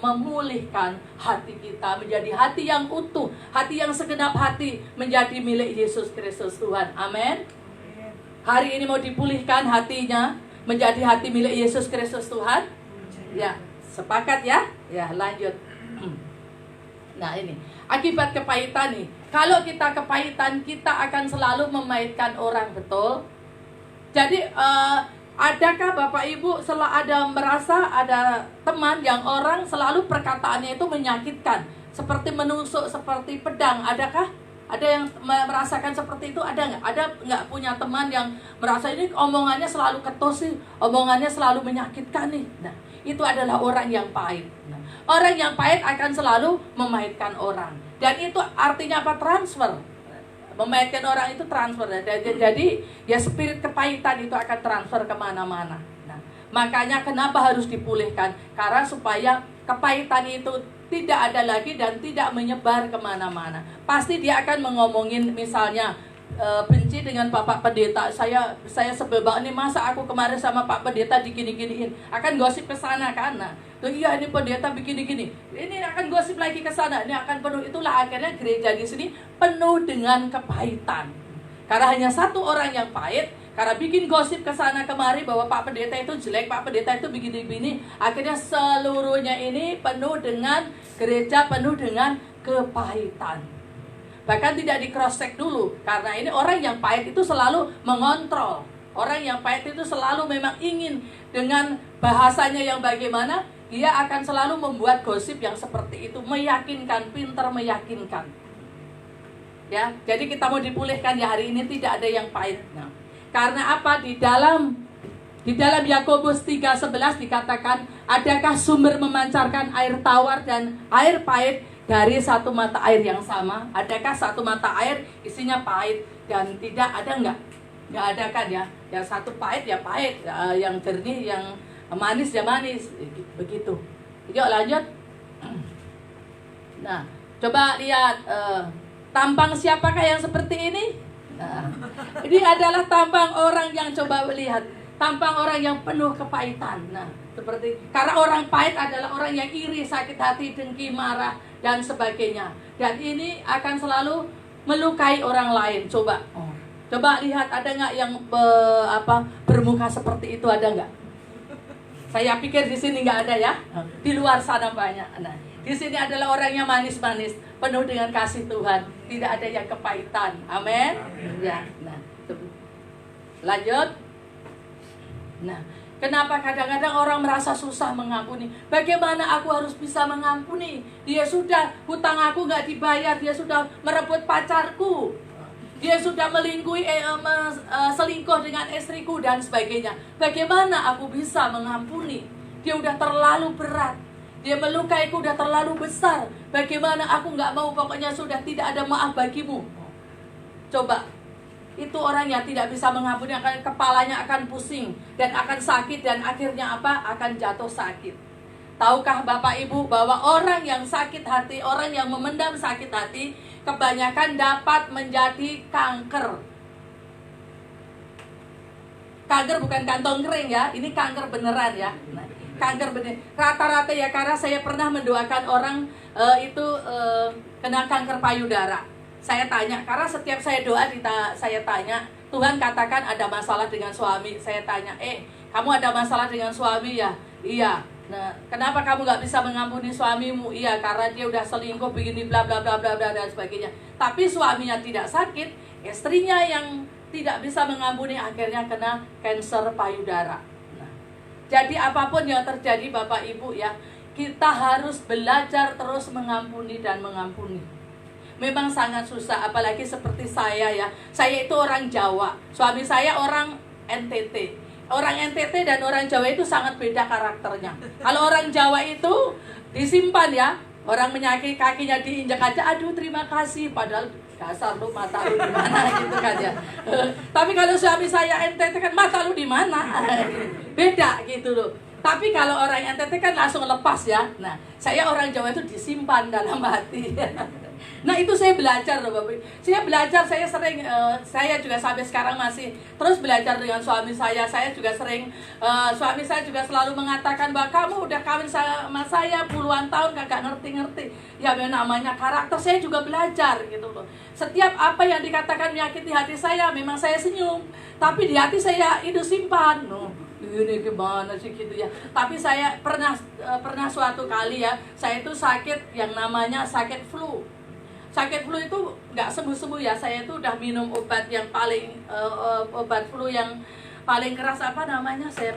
memulihkan hati kita menjadi hati yang utuh, hati yang segenap hati menjadi milik Yesus Kristus Tuhan. Amin. Hari ini mau dipulihkan hatinya menjadi hati milik Yesus Kristus Tuhan. Ya, sepakat ya? Ya, lanjut. Nah, ini akibat kepahitan nih. Kalau kita kepahitan, kita akan selalu memahitkan orang, betul? Jadi adakah Bapak Ibu merasa ada teman yang orang selalu perkataannya itu menyakitkan, seperti menusuk, seperti pedang? Adakah? Ada yang merasakan seperti itu? Ada nggak? Ada nggak punya teman yang merasa ini omongannya selalu ketus sih, omongannya selalu menyakitkan nih? Nah, itu adalah orang yang pahit. Nah, orang yang pahit akan selalu memahitkan orang. Dan itu artinya apa? Transfer. Memahitkan orang itu transfer. Jadi ya spirit kepahitan itu akan transfer kemana-mana. Nah, makanya kenapa harus dipulihkan? Karena supaya kepahitan itu tidak ada lagi dan tidak menyebar kemana-mana. Pasti dia akan mengomongin misalnya benci dengan Bapak Pendeta. Saya sebel banget nih, masa aku kemarin sama Pak Pendeta digini-giniin. Akan gosip ke sana kan. Nah, iya ini pendeta begini-gini. Ini akan gosip lagi ke sana. Ini akan penuh. Itulah akhirnya gereja di sini penuh dengan kepahitan. Karena hanya satu orang yang pahit, karena bikin gosip ke sana kemari bahwa Pak Pendeta itu jelek, Pak Pendeta itu begini-begini, akhirnya seluruhnya ini penuh dengan gereja, penuh dengan kepahitan. Bahkan tidak di cross check dulu, karena ini orang yang pahit itu selalu mengontrol. Orang yang pahit itu selalu memang ingin dengan bahasanya yang bagaimana, dia akan selalu membuat gosip yang seperti itu, meyakinkan, pintar meyakinkan. Ya, jadi kita mau dipulihkan ya hari ini, tidak ada yang pahit. Nah, karena apa? Di dalam Yakobus 3:11 dikatakan, adakah sumber memancarkan air tawar dan air pahit dari satu mata air yang sama? Adakah satu mata air isinya pahit dan tidak? Ada enggak? Enggak ada kan ya? Yang satu pahit ya pahit, yang jernih, yang manis ya manis, begitu. Yuk lanjut. Nah, coba lihat tampang siapakah yang seperti ini? Nah, ini adalah tampang orang yang, coba lihat, tampang orang yang penuh kepahitan. Nah, seperti karena orang pahit adalah orang yang iri, sakit hati, dengki, marah dan sebagainya. Dan ini akan selalu melukai orang lain. Coba lihat, ada nggak yang bermuka seperti itu, ada nggak? Saya pikir di sini nggak ada ya. Di luar sana banyak. Nah, di sini adalah orang yang manis-manis, penuh dengan kasih Tuhan, tidak ada yang kepahitan. Amin. Ya. Nah, lanjut. Nah, kenapa kadang-kadang orang merasa susah mengampuni? Bagaimana aku harus bisa mengampuni? Dia sudah, hutang aku nggak dibayar, dia sudah merebut pacarku, dia sudah melingkuhi, selingkuh dengan istriku dan sebagainya. Bagaimana aku bisa mengampuni? Dia udah terlalu berat, dia melukaiku udah terlalu besar. Bagaimana aku nggak mau, pokoknya sudah tidak ada maaf bagimu. Coba, itu orang yang tidak bisa mengampuni, akan kepalanya akan pusing dan akan sakit, dan akhirnya apa? Akan jatuh sakit. Tahukah Bapak Ibu bahwa orang yang sakit hati, orang yang memendam sakit hati, kebanyakan dapat menjadi kanker. Kanker bukan kantong kering ya, ini kanker beneran ya. Nah, kanker bener. Rata-rata ya, karena saya pernah mendoakan orang kena kanker payudara. Saya tanya, karena setiap saya doa saya tanya, Tuhan katakan ada masalah dengan suami. Saya tanya, kamu ada masalah dengan suami ya? Iya. Nah, kenapa kamu nggak bisa mengampuni suamimu? Iya, karena dia udah selingkuh, begini, bla bla bla bla bla dan sebagainya. Tapi suaminya tidak sakit, istrinya yang tidak bisa mengampuni, akhirnya kena kanker payudara. Nah, jadi apapun yang terjadi Bapak Ibu ya, kita harus belajar terus mengampuni dan mengampuni. Memang sangat susah, apalagi seperti saya ya. Saya itu orang Jawa, suami saya orang NTT. Orang NTT dan orang Jawa itu sangat beda karakternya. Kalau orang Jawa itu disimpan ya, orang menyakiti kakinya diinjak aja, aduh terima kasih, padahal dasar lu, mata lu di mana gitu kan ya. Tapi kalau suami saya NTT kan, mata lu di mana? Beda gitu loh. Tapi kalau orang NTT kan langsung lepas ya. Nah, saya orang Jawa itu disimpan dalam hati. Nah, itu saya belajar loh Bapak. Saya belajar, saya sering, saya juga sampai sekarang masih terus belajar dengan suami saya. Saya juga sering, suami saya juga selalu mengatakan bahwa kamu udah kawin sama saya puluhan tahun kagak ngerti-ngerti. Ya namanya karakter, saya juga belajar gitu loh. Setiap apa yang dikatakan menyakiti hati saya, memang saya senyum. Tapi di hati saya itu simpan. Ini gimana sih gitu ya. Tapi saya pernah suatu kali ya, saya itu sakit yang namanya sakit flu. Sakit flu itu nggak sembuh-sembuh ya. Saya itu udah minum obat yang paling obat flu yang paling keras, apa namanya? Saya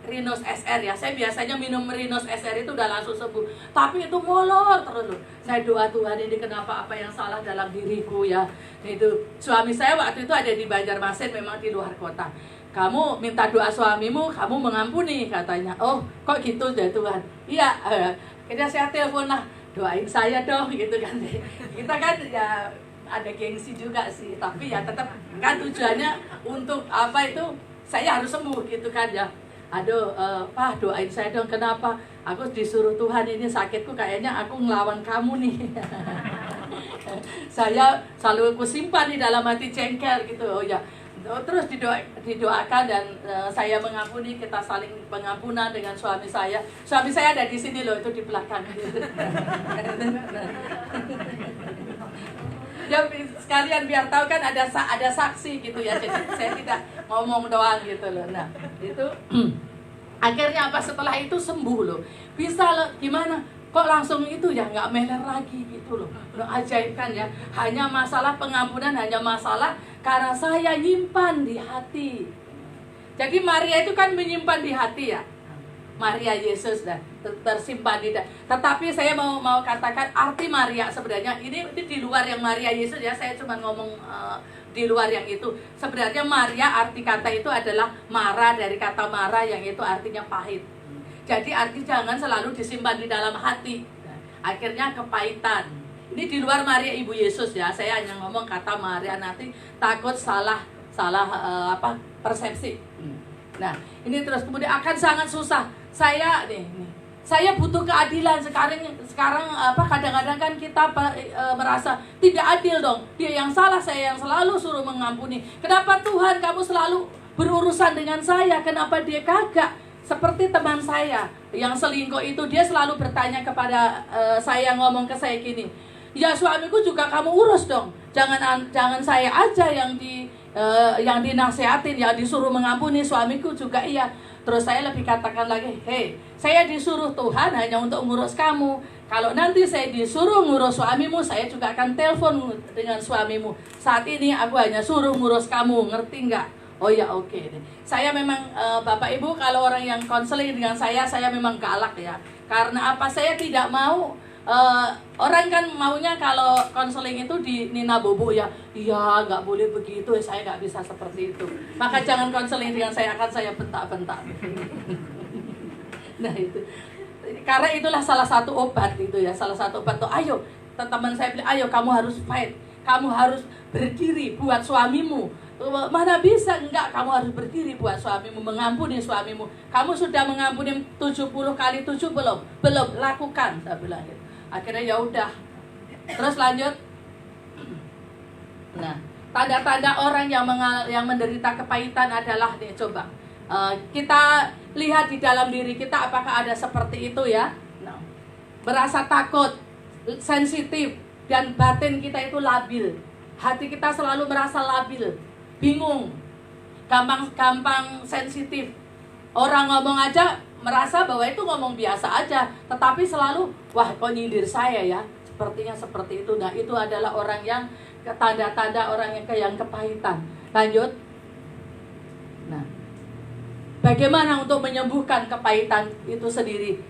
Rhinus SR ya. Saya biasanya minum Rhinus SR itu udah langsung sembuh. Tapi itu molor terus loh. Saya doa, Tuhan ini kenapa, apa yang salah dalam diriku ya. Itu suami saya waktu itu ada di Banjarmasin, memang di luar kota. Kamu minta doa suamimu, kamu mengampuni katanya. Oh, kok gitu ya Tuhan? Iya. Akhirnya saya telepon lah, doain saya dong gitu kan. Kita kan ya ada gengsi juga sih, tapi ya tetap kan tujuannya untuk apa itu, saya harus sembuh gitu kan ya. Aduh, Pak doain saya dong, kenapa? Aku disuruh Tuhan, ini sakitku kayaknya aku ngelawan kamu nih. Saya selalu aku simpan di dalam hati, jengkel gitu. Oh ya, terus didoakan dan saya mengampuni, kita saling pengampunan dengan suami saya. Suami saya ada di sini loh, itu di belakang. Ya sekalian biar tahu kan ada saksi gitu ya. Jadi saya tidak ngomong doang gitu loh. Nah, itu akhirnya apa, setelah itu sembuh loh. Bisa loh, gimana? kok langsung itu ya nggak meler lagi gitu loh. Ajaib kan ya. Hanya masalah pengampunan, hanya masalah karena saya nyimpan di hati. Jadi Maria itu kan menyimpan di hati ya. Maria Yesus dah tersimpan di dalam. Tetapi saya mau katakan arti Maria sebenarnya ini di luar yang Maria Yesus ya. Saya cuma ngomong di luar yang itu. Sebenarnya Maria arti kata itu adalah mara, dari kata mara yang itu artinya pahit. Jadi arti jangan selalu disimpan di dalam hati. Akhirnya kepahitan. Ini di luar Maria Ibu Yesus ya. Saya hanya ngomong kata Maria, nanti takut salah persepsi. Nah, ini terus kemudian akan sangat susah. Saya butuh keadilan sekarang kadang-kadang kan kita merasa tidak adil dong. Dia yang salah, saya yang selalu suruh mengampuni. Kenapa Tuhan kamu selalu berurusan dengan saya? Kenapa dia kagak? Seperti teman saya yang selingkuh itu, dia selalu bertanya kepada saya, ngomong ke saya gini, ya suamiku juga kamu urus dong. Jangan saya aja yang dinasihatin, yang disuruh mengampuni, suamiku juga iya. Terus saya lebih katakan lagi, hei, saya disuruh Tuhan hanya untuk ngurus kamu. Kalau nanti saya disuruh ngurus suamimu, saya juga akan telepon dengan suamimu. Saat ini aku hanya suruh ngurus kamu, ngerti nggak? Oh ya, oke. Saya memang Bapak Ibu, kalau orang yang konseling dengan saya memang galak ya. Karena apa? Saya tidak mau. Orang kan maunya kalau konseling itu di Nina Bobo ya, iya nggak boleh begitu, saya nggak bisa seperti itu. Maka jangan konseling dengan saya, akan saya bentak-bentak. Nah itu, karena itulah salah satu obat itu ya, salah satu obat tuh. Ayo, teman saya bilang, ayo kamu harus fight, kamu harus berdiri buat suamimu. Mana bisa, enggak, kamu harus berdiri buat suamimu, mengampuni suamimu. Kamu sudah mengampuni 70 kali 7 belum? Belum, lakukan, saya bilang gitu. Akhirnya ya udah. Terus lanjut. Nah, tanda-tanda orang yang menderita kepahitan adalah nih, coba kita lihat di dalam diri kita apakah ada seperti itu ya. Nah, merasa takut, sensitif, dan batin kita itu labil. Hati kita selalu merasa labil, bingung, gampang sensitif. Orang ngomong aja merasa bahwa itu ngomong biasa aja, tetapi selalu, wah kok nyindir saya ya, sepertinya seperti itu. Nah itu adalah orang yang tanda-tanda orang yang kepahitan. Lanjut. Nah, bagaimana untuk menyembuhkan kepahitan itu sendiri?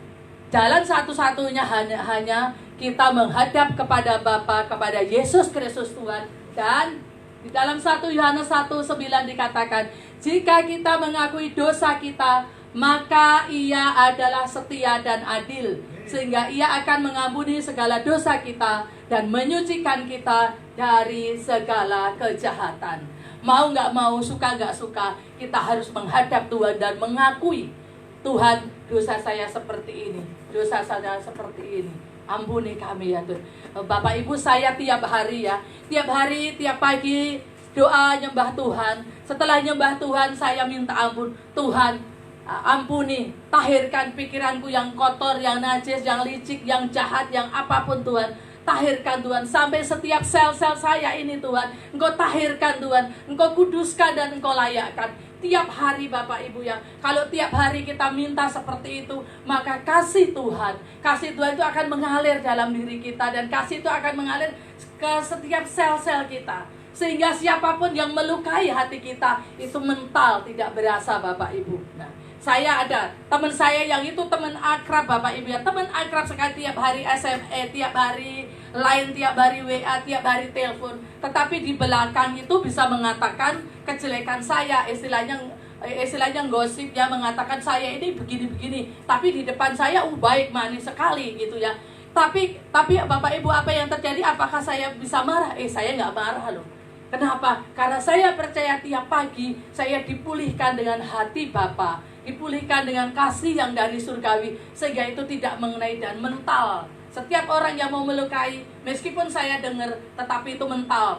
Jalan satu-satunya hanya kita menghadap kepada Bapa, kepada Yesus Kristus Tuhan. Dan di dalam 1 Yohanes 1:9 dikatakan, jika kita mengakui dosa kita, maka Ia adalah setia dan adil, sehingga Ia akan mengampuni segala dosa kita dan menyucikan kita dari segala kejahatan. Mau nggak mau, suka nggak suka, kita harus menghadap Tuhan dan mengakui, Tuhan, dosa saya seperti ini, dosa saya seperti ini, ampuni kami ya Tuhan. Bapak Ibu, saya tiap hari, tiap pagi doa nyembah Tuhan. Setelah nyembah Tuhan, saya minta ampun. Tuhan, ampuni, tahirkan pikiranku yang kotor, yang najis, yang licik, yang jahat, yang apapun Tuhan. Tahirkan Tuhan, sampai setiap sel-sel saya ini Tuhan, Engkau tahirkan Tuhan, Engkau kuduskan dan Engkau layakkan. Tiap hari Bapak Ibu ya, kalau tiap hari kita minta seperti itu, maka kasih Tuhan itu akan mengalir dalam diri kita, dan kasih itu akan mengalir ke setiap sel-sel kita. Sehingga siapapun yang melukai hati kita, itu mental, tidak berasa Bapak Ibu. Nah, saya ada teman saya yang itu teman akrab Bapak Ibu ya, teman akrab sekali, tiap hari SMS, tiap hari line, tiap hari WA, tiap hari telepon. Tetapi di belakang itu bisa mengatakan kejelekan saya, istilahnya gosip ya, mengatakan saya ini begini-begini. Tapi di depan saya baik, manis sekali gitu ya. Tapi Bapak Ibu, apa yang terjadi? Apakah saya bisa marah? Saya nggak marah loh. Kenapa? Karena saya percaya tiap pagi saya dipulihkan dengan hati Bapa, dipulihkan dengan kasih yang dari surgawi, sehingga itu tidak mengenai dan mental. Setiap orang yang mau melukai, meskipun saya dengar, tetapi itu mental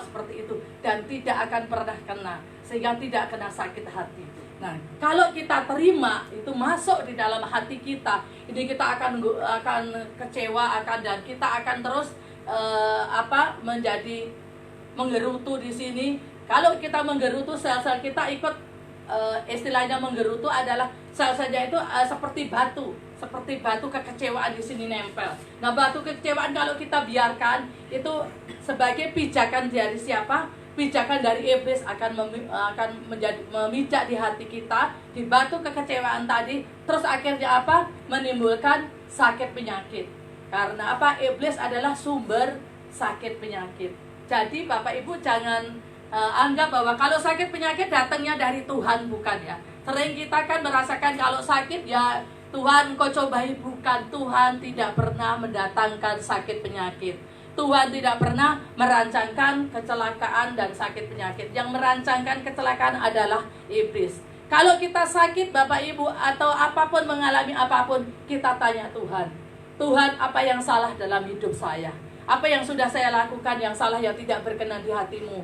seperti itu, dan tidak akan pernah kena, sehingga tidak kena sakit hati. Nah, kalau kita terima itu masuk di dalam hati kita, ini kita akan kecewa, dan kita akan terus menjadi menggerutu di sini. Kalau kita menggerutu, sel-sel kita ikut istilahnya menggerutu adalah saja itu seperti batu kekecewaan di sini nempel. Nah, batu kekecewaan kalau kita biarkan itu sebagai pijakan dari siapa? Pijakan dari iblis akan menjadi memijak di hati kita, di batu kekecewaan tadi, terus akhirnya apa? Menimbulkan sakit penyakit. Karena apa? Iblis adalah sumber sakit penyakit. Jadi Bapak Ibu jangan anggap bahwa kalau sakit penyakit datangnya dari Tuhan, bukan ya. Sering kita kan merasakan kalau sakit ya Tuhan kau cobai, bukan. Tuhan tidak pernah mendatangkan sakit penyakit. Tuhan tidak pernah merancangkan kecelakaan dan sakit penyakit. Yang merancangkan kecelakaan adalah iblis. Kalau kita sakit Bapak Ibu atau apapun, mengalami apapun, kita tanya Tuhan. Tuhan, apa yang salah dalam hidup saya? Apa yang sudah saya lakukan yang salah, yang tidak berkenan di hatimu?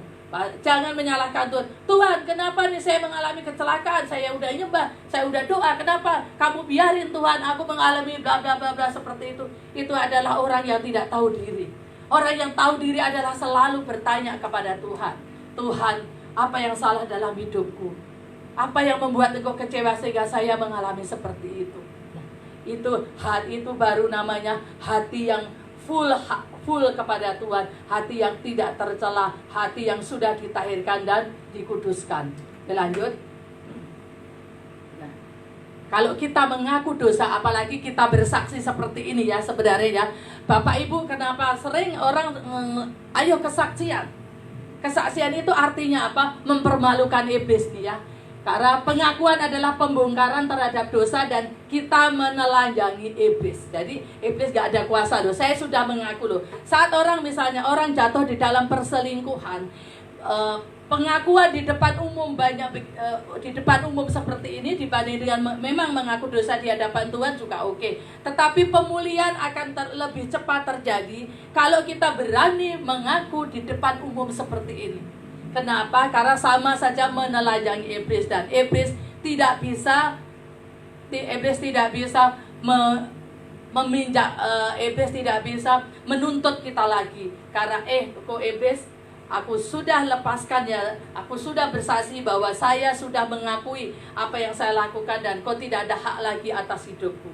Jangan menyalahkan Tuhan. Tuhan, kenapa nih saya mengalami kecelakaan? Saya udah nyembah, saya udah doa. Kenapa kamu biarin Tuhan aku mengalami bla bla bla bla seperti itu? Itu adalah orang yang tidak tahu diri. Orang yang tahu diri adalah selalu bertanya kepada Tuhan. Tuhan, apa yang salah dalam hidupku? Apa yang membuat engkau kecewa sehingga saya mengalami seperti itu? Nah, itu baru namanya hati yang full kepada Tuhan, hati yang tidak tercela, hati yang sudah ditahirkan dan dikuduskan. Lanjut. Nah, kalau kita mengaku dosa, apalagi kita bersaksi seperti ini ya, sebenarnya ya, Bapak Ibu, kenapa sering orang ayo kesaksian? Kesaksian itu artinya apa? Mempermalukan iblis dia. Karena pengakuan adalah pembongkaran terhadap dosa dan kita menelanjangi iblis. Jadi iblis gak ada kuasa loh. Saya sudah mengaku loh. Saat orang misalnya orang jatuh di dalam perselingkuhan, pengakuan di depan umum di depan umum seperti ini dibanding dengan memang mengaku dosa di hadapan Tuhan juga oke. Tetapi pemulihan akan lebih cepat terjadi kalau kita berani mengaku di depan umum seperti ini. Kenapa? Karena sama saja menelanjangi iblis, dan iblis tidak bisa meminjak, iblis tidak bisa menuntut kita lagi. Karena kok iblis, aku sudah lepaskan ya, aku sudah bersaksi bahwa saya sudah mengakui apa yang saya lakukan dan kau tidak ada hak lagi atas hidupku.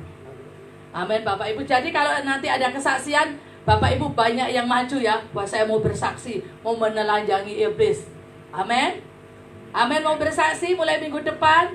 Amin Bapak Ibu. Jadi kalau nanti ada kesaksian, Bapak Ibu banyak yang maju ya, bahwa saya mau bersaksi, mau menelanjangi iblis. Amin. Amin, mau bersaksi mulai minggu depan.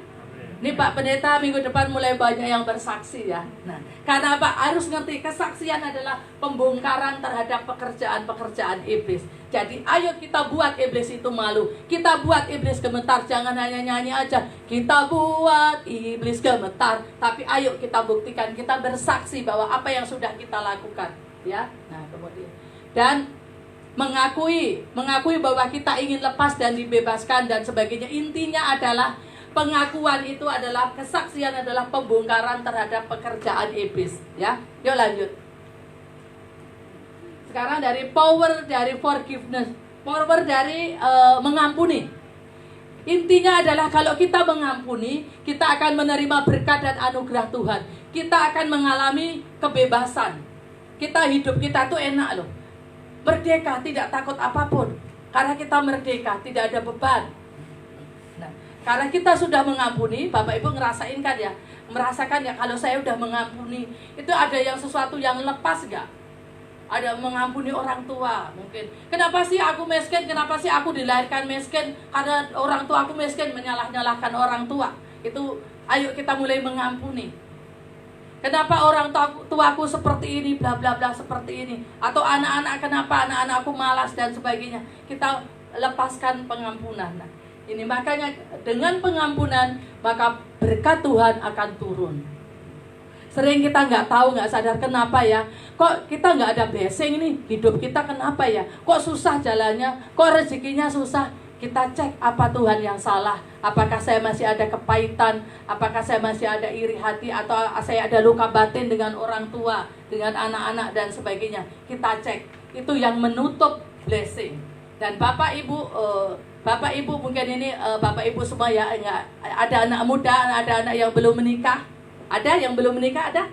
Nih Pak Pendeta, minggu depan mulai banyak yang bersaksi ya. Nah, karena apa? Harus ngerti, kesaksian adalah pembongkaran terhadap pekerjaan-pekerjaan iblis. Jadi ayo kita buat iblis itu malu. Kita buat iblis gemetar. Jangan hanya nyanyi aja, kita buat iblis gemetar. Tapi ayo kita buktikan, kita bersaksi bahwa apa yang sudah kita lakukan ya. Nah, kemudian dan mengakui bahwa kita ingin lepas dan dibebaskan dan sebagainya. Intinya adalah pengakuan itu adalah, kesaksian adalah pembongkaran terhadap pekerjaan iblis ya. Yuk lanjut. Sekarang dari power dari forgiveness, power dari mengampuni. Intinya adalah kalau kita mengampuni, kita akan menerima berkat dan anugerah Tuhan. Kita akan mengalami kebebasan. Hidup kita tuh enak loh. Merdeka, tidak takut apapun. Karena kita merdeka, tidak ada beban. Nah, karena kita sudah mengampuni, Bapak Ibu ngerasain kan ya, merasakan ya, kalau saya udah mengampuni, itu ada yang sesuatu yang lepas gak? Ada mengampuni orang tua mungkin. Kenapa sih aku miskin? Kenapa sih aku dilahirkan miskin? Karena orang tua aku miskin, menyalah-nyalahkan orang tua. Itu ayo kita mulai mengampuni. Kenapa orang tuaku seperti ini, bla bla bla seperti ini. Atau anak-anak, kenapa anak-anakku malas dan sebagainya. Kita lepaskan pengampunan. Nah, ini makanya dengan pengampunan, maka berkat Tuhan akan turun. Sering kita nggak tahu, nggak sadar kenapa ya. Kok kita nggak ada blessing nih, hidup kita kenapa ya. Kok susah jalannya, kok rezekinya susah. Kita cek apa Tuhan yang salah. Apakah saya masih ada kepahitan, apakah saya masih ada iri hati, atau saya ada luka batin dengan orang tua, dengan anak-anak dan sebagainya. Kita cek, itu yang menutup blessing. Dan Bapak Ibu mungkin ini Bapak Ibu semua ya, ada anak muda, ada anak yang belum menikah. Ada yang belum menikah, ada?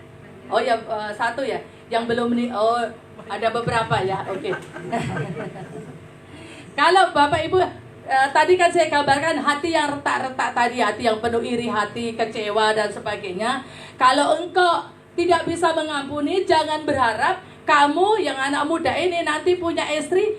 Oh ya, satu ya, yang belum menikah. Oh, ada beberapa ya, oke. Kalau Bapak Ibu tadi kan saya gambarkan hati yang retak-retak tadi, hati yang penuh iri hati, kecewa dan sebagainya. Kalau engkau tidak bisa mengampuni, jangan berharap kamu yang anak muda ini nanti punya istri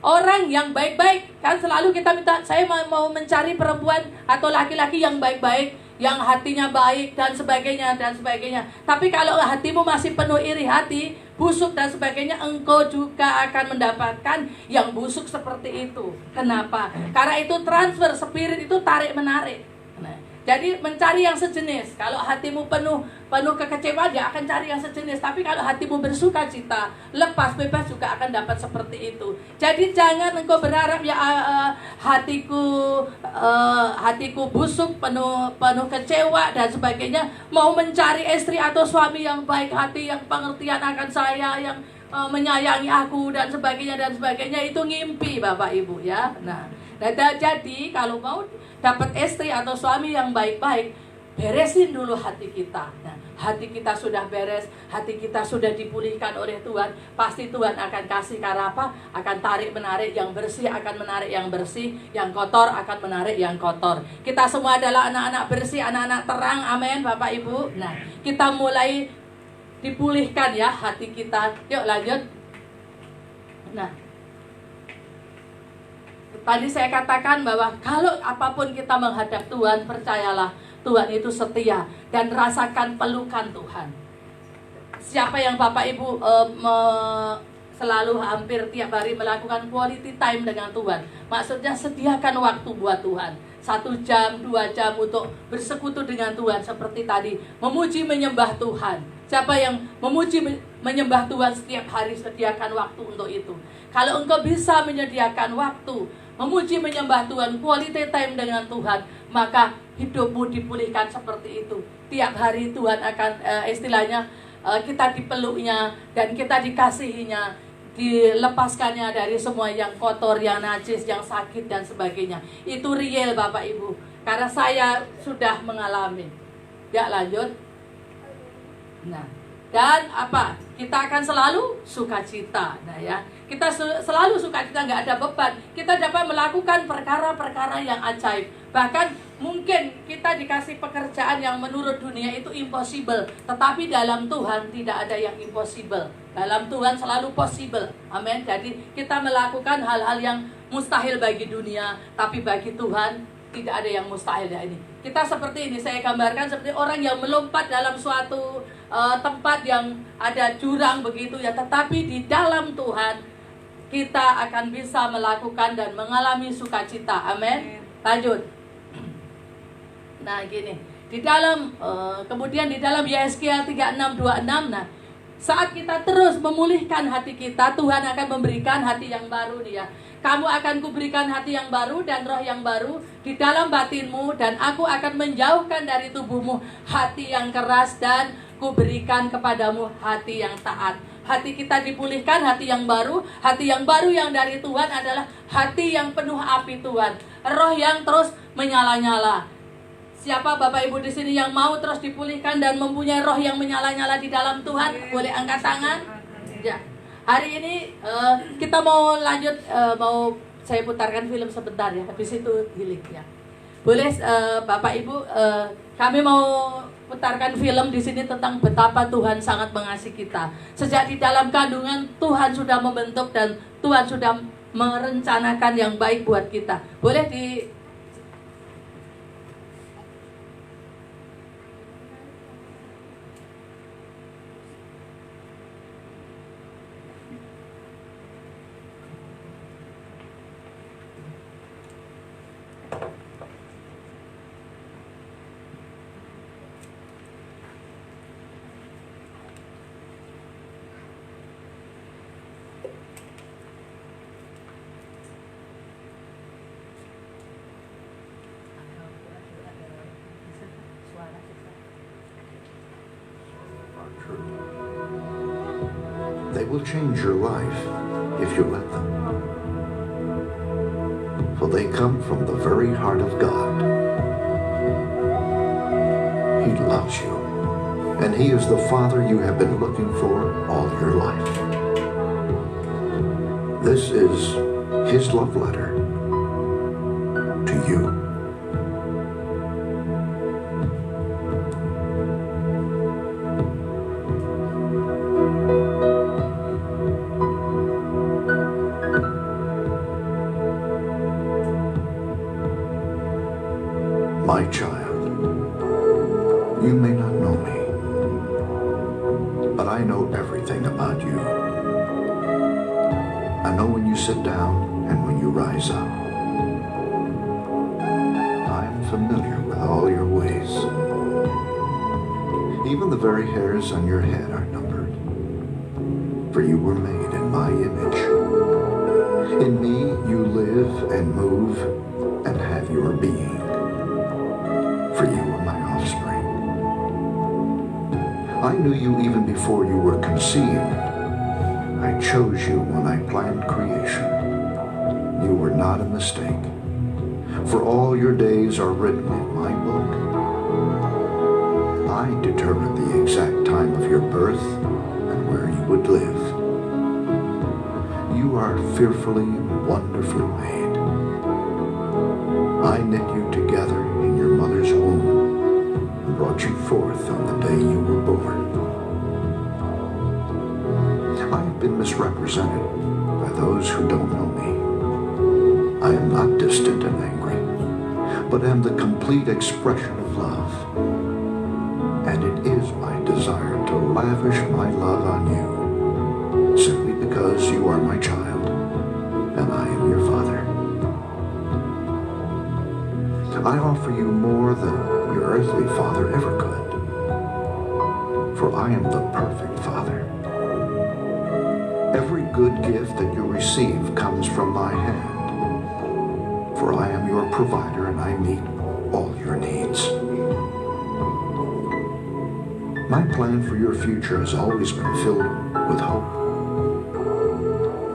orang yang baik-baik. Kan selalu kita minta, saya mau mencari perempuan atau laki-laki yang baik-baik, yang hatinya baik dan sebagainya dan sebagainya. Tapi kalau hatimu masih penuh iri hati, busuk dan sebagainya, engkau juga akan mendapatkan yang busuk seperti itu. Kenapa? Karena itu transfer spirit, itu tarik menarik. Nah, jadi mencari yang sejenis. Kalau hatimu penuh kekecewaan, dia akan cari yang sejenis. Tapi kalau hatimu bersuka cita, lepas bebas, juga akan dapat seperti itu. Jadi jangan engkau berharap ya hatiku busuk, penuh kecewa dan sebagainya, mau mencari istri atau suami yang baik hati, yang pengertian akan saya, yang menyayangi aku dan sebagainya, itu ngimpi Bapak Ibu ya. Nah, jadi kalau mau dapat istri atau suami yang baik-baik, beresin dulu hati kita. Nah, hati kita sudah beres, hati kita sudah dipulihkan oleh Tuhan, pasti Tuhan akan kasih karena apa? Akan tarik menarik yang bersih, akan menarik yang bersih, yang kotor akan menarik yang kotor. Kita semua adalah anak-anak bersih, anak-anak terang, amin Bapak Ibu. Nah, kita mulai dipulihkan ya hati kita. Yuk lanjut. Nah, tadi saya katakan bahwa kalau apapun kita menghadap Tuhan, percayalah Tuhan itu setia, dan rasakan pelukan Tuhan. Siapa yang Bapak Ibu selalu hampir tiap hari melakukan quality time dengan Tuhan, maksudnya sediakan waktu buat Tuhan, 1 jam, 2 jam untuk bersekutu dengan Tuhan. Seperti tadi, memuji menyembah Tuhan. Siapa yang memuji menyembah Tuhan setiap hari, sediakan waktu untuk itu. Kalau engkau bisa menyediakan waktu memuji menyembah Tuhan, quality time dengan Tuhan, maka hidupmu dipulihkan seperti itu. Tiap hari Tuhan akan istilahnya kita dipeluknya dan kita dikasihinya, dilepaskannya dari semua yang kotor, yang najis, yang sakit dan sebagainya. Itu real Bapak Ibu, karena saya sudah mengalami. Ya lanjut. Nah, dan apa? Kita akan selalu sukacita. Nah ya, kita selalu sukacita, nggak ada beban. Kita dapat melakukan perkara-perkara yang ajaib. Bahkan mungkin kita dikasih pekerjaan yang menurut dunia itu impossible, tetapi dalam Tuhan tidak ada yang impossible. Dalam Tuhan selalu possible. Amin. Jadi kita melakukan hal-hal yang mustahil bagi dunia, tapi bagi Tuhan tidak ada yang mustahil ya ini. Kita seperti ini, saya gambarkan seperti orang yang melompat dalam suatu tempat yang ada jurang begitu ya, tetapi di dalam Tuhan kita akan bisa melakukan dan mengalami sukacita. Amin. Lanjut. Nah gini, di dalam kemudian di dalam Yeskiel 36:26, nah saat kita terus memulihkan hati kita, Tuhan akan memberikan hati yang baru nih ya. Kamu akan kuberikan hati yang baru dan roh yang baru di dalam batinmu, dan aku akan menjauhkan dari tubuhmu hati yang keras, dan kuberikan kepadamu hati yang taat. Hati kita dipulihkan, hati yang baru yang dari Tuhan adalah hati yang penuh api Tuhan, roh yang terus menyala-nyala. Siapa Bapak Ibu di sini yang mau terus dipulihkan dan mempunyai roh yang menyala-nyala di dalam Tuhan? Boleh angkat tangan? Ya. Hari ini kita mau lanjut, mau saya putarkan film sebentar ya, habis itu healing ya. Boleh Bapak Ibu, kami mau putarkan film di sini tentang betapa Tuhan sangat mengasihi kita. Sejak di dalam kandungan Tuhan sudah membentuk dan Tuhan sudah merencanakan yang baik buat kita. Boleh di They will change your life if you let them. For they come from the very heart of God. He loves you, and He is the Father you have been looking for all your life. This is His love letter my child. You may not know me, but I know everything about you. I know when you sit down and when you rise up. I am familiar with all your ways. Even the very hairs on your head are numbered. For you were made in my image. In me you live and move and have your being. For you are my offspring. I knew you even before you were conceived. I chose you when I planned creation. You were not a mistake. For all your days are written in my book. I determined the exact time of your birth and where you would live. You are fearfully and wonderfully made. I knit you together in your mother's womb and brought you forth on the day you were born. I have been misrepresented by those who don't know me. I am not distant and angry, but am the complete expression of love. And it is my desire to lavish my love on you, simply because you are my child, and I am your father. I offer you more than your earthly father ever could, for I am the perfect father. Every good gift that you receive comes from my hand, for I am your provider and I meet all your needs. My plan for your future has always been filled with hope,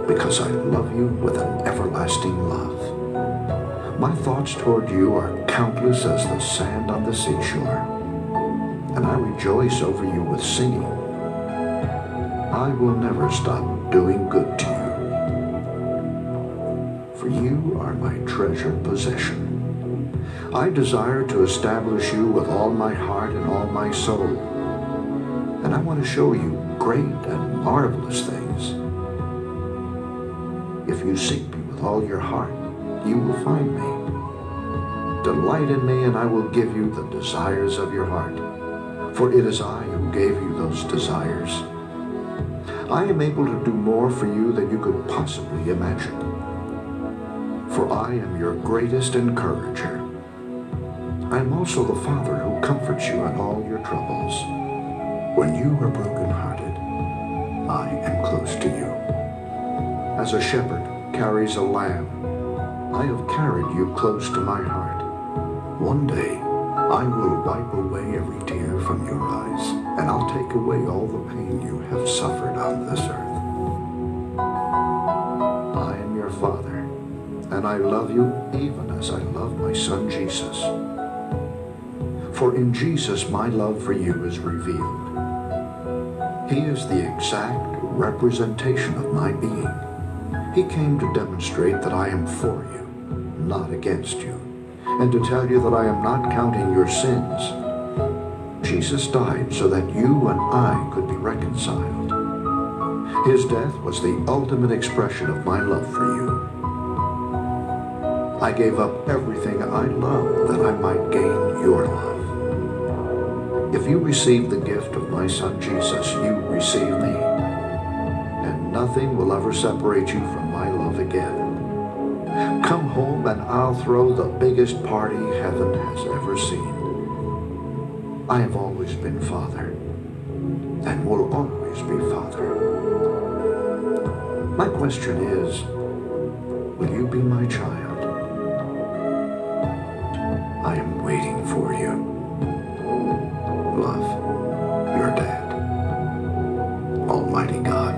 because I love you with an everlasting love. My thoughts toward you are countless as the sand on the seashore, and I rejoice over you with singing. I will never stop doing good to you, for you are my treasured possession. I desire to establish you with all my heart and all my soul, and I want to show you great and marvelous things. If you seek me with all your heart, you will find me. Delight in me, and I will give you the desires of your heart, for it is I who gave you those desires. I am able to do more for you than you could possibly imagine, for I am your greatest encourager. I am also the Father who comforts you in all your troubles. When you are brokenhearted, I am close to you. As a shepherd carries a lamb, I have carried you close to my heart. One day, I will wipe away every tear from your eyes, and I'll take away all the pain you have suffered on this earth. I am your Father, and I love you even as I love my Son Jesus. For in Jesus my love for you is revealed. He is the exact representation of my being. He came to demonstrate that I am for you, not against you, and to tell you that I am not counting your sins. Jesus died so that you and I could be reconciled. His death was the ultimate expression of my love for you. I gave up everything I love that I might gain your love. If you receive the gift of my Son Jesus, you receive me, and nothing will ever separate you from my love again. Come home and I'll throw the biggest party heaven has ever seen. I have always been Father, and will always be Father. My question is, will you be my child? I am waiting for you. Love, your dad, Almighty God.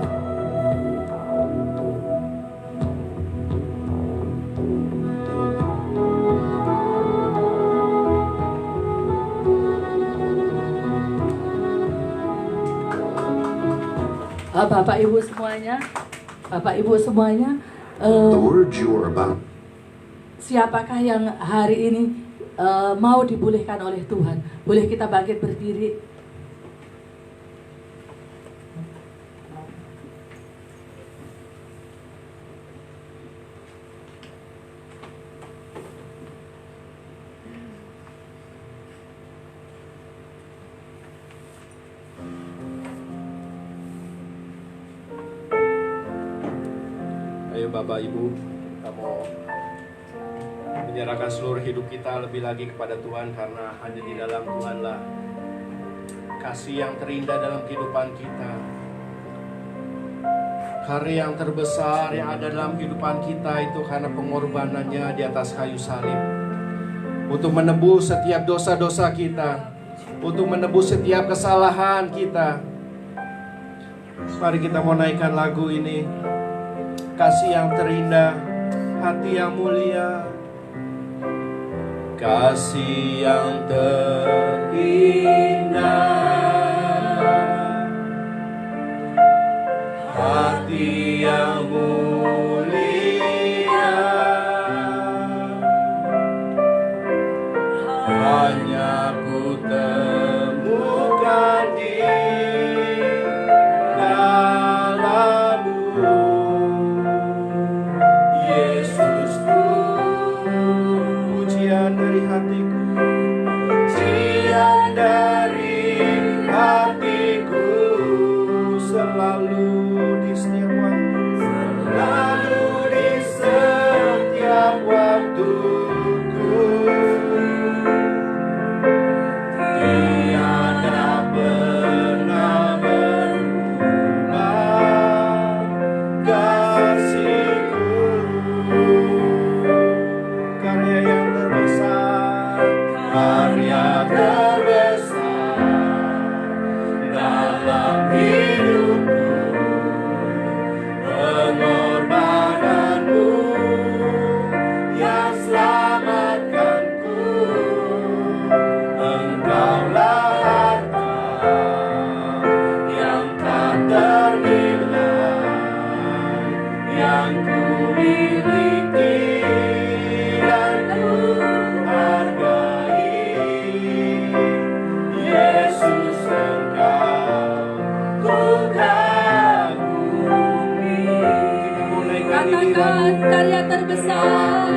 Bapak Ibu semuanya, The words you are about siapakah yang hari ini mau dipulihkan oleh Tuhan? Boleh kita bangkit berdiri? Ayo Bapak Ibu, kita mau menyerahkan seluruh hidup kita lebih lagi kepada Tuhan, karena hanya di dalam Tuhanlah kasih yang terindah dalam kehidupan kita. Karya yang terbesar yang ada dalam kehidupan kita itu karena pengorbanannya di atas kayu salib. Untuk menebus setiap dosa-dosa kita, untuk menebus setiap kesalahan kita. Mari kita mau naikkan lagu ini. Kasih yang terindah, hati yang mulia. Kasih yang terindah, hati yang mulia, hanya ku temukan di dalam-Mu, Yesusku. Pujian dari hatiku, pujian dari hatiku, selalu di setiap waktu, selalu di setiap waktuku. Tiada pernah berubah kasih-Ku. Karya yang terbesar, karya terbesar dalam hidupku, pengorbananmu yang selamatkanku. Engkaulah harta yang tak ternilai, yang ku miliki dan ku hargai. Yesus, Engkau ku kagumi. Kita mulai Katakan karya terbesar.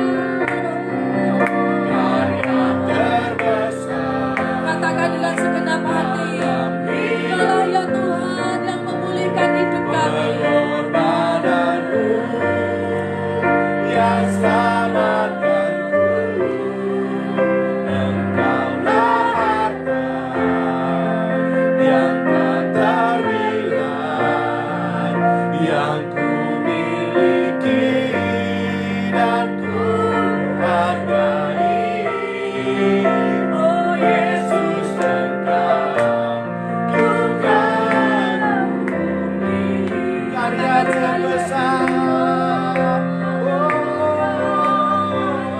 karya terbesar. Katakan dengan segenap hati. Engkaulah ya Tuhan yang memulihkan hidup kami. Pengorbananmu yang selamatkanku. Engkaulah harta yang tak ternilai, yang ku miliki dan ku hargai. Oh Yesus, Engkau ku kagumi. Karya terbesar, oh,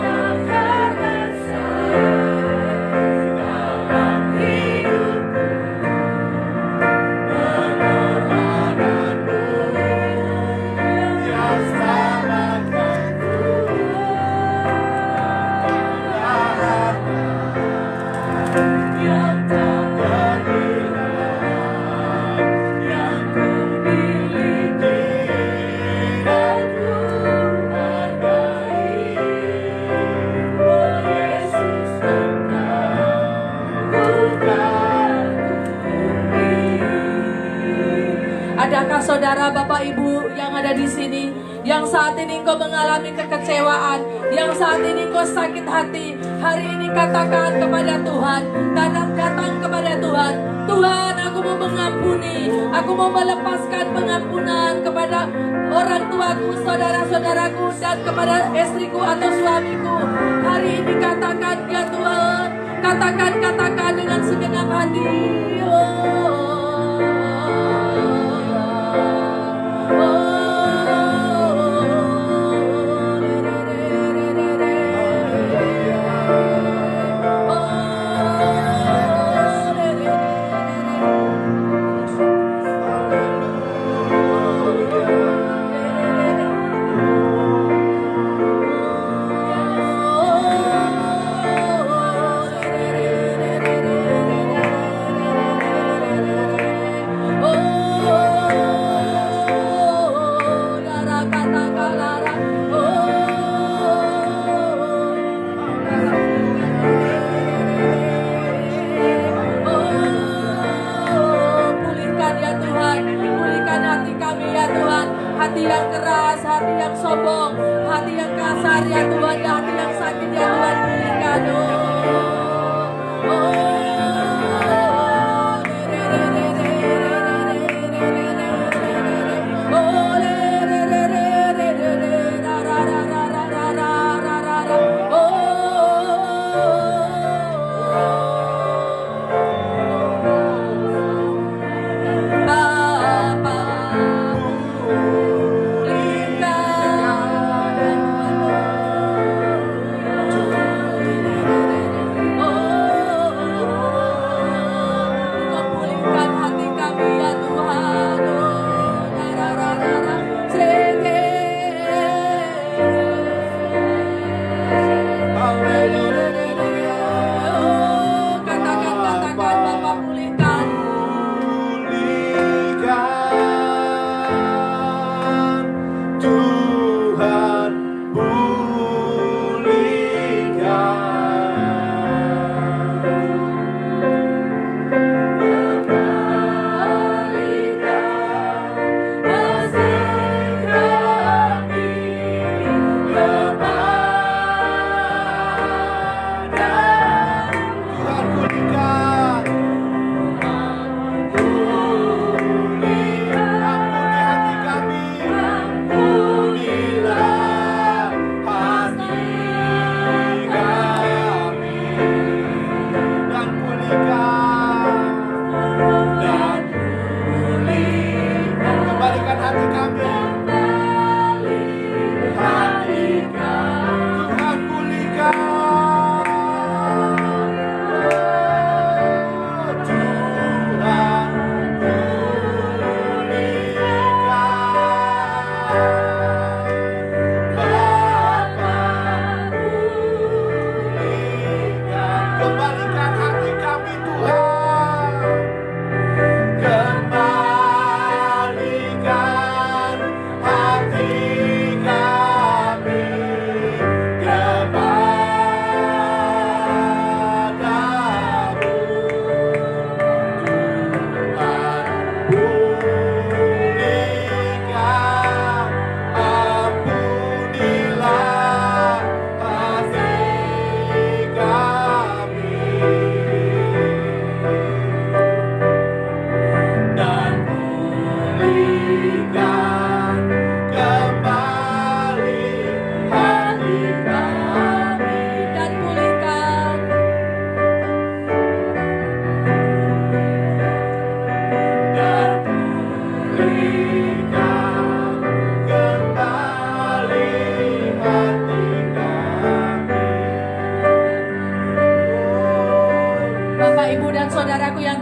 yang terbesar dalam hidupku, pengorbananmu yang selamatkanku. Engkaulah harta yang tak ternilai, yang ku miliki dan ku hargai. Oh Yesus, Engkau ku kagumi. Adakah saudara, Bapak, Ibu yang ada di sini yang saat ini kau mengalami kekecewaan, yang saat ini kau sakit hati? Hari ini katakan kepada Tuhan, datang kepada Tuhan. Tuhan, aku mau mengampuni, aku mau melepaskan pengampunan kepada orang tuaku, saudara-saudaraku, dan kepada istriku atau suamiku. Hari ini katakan ya Tuhan, katakan dengan segenap hati.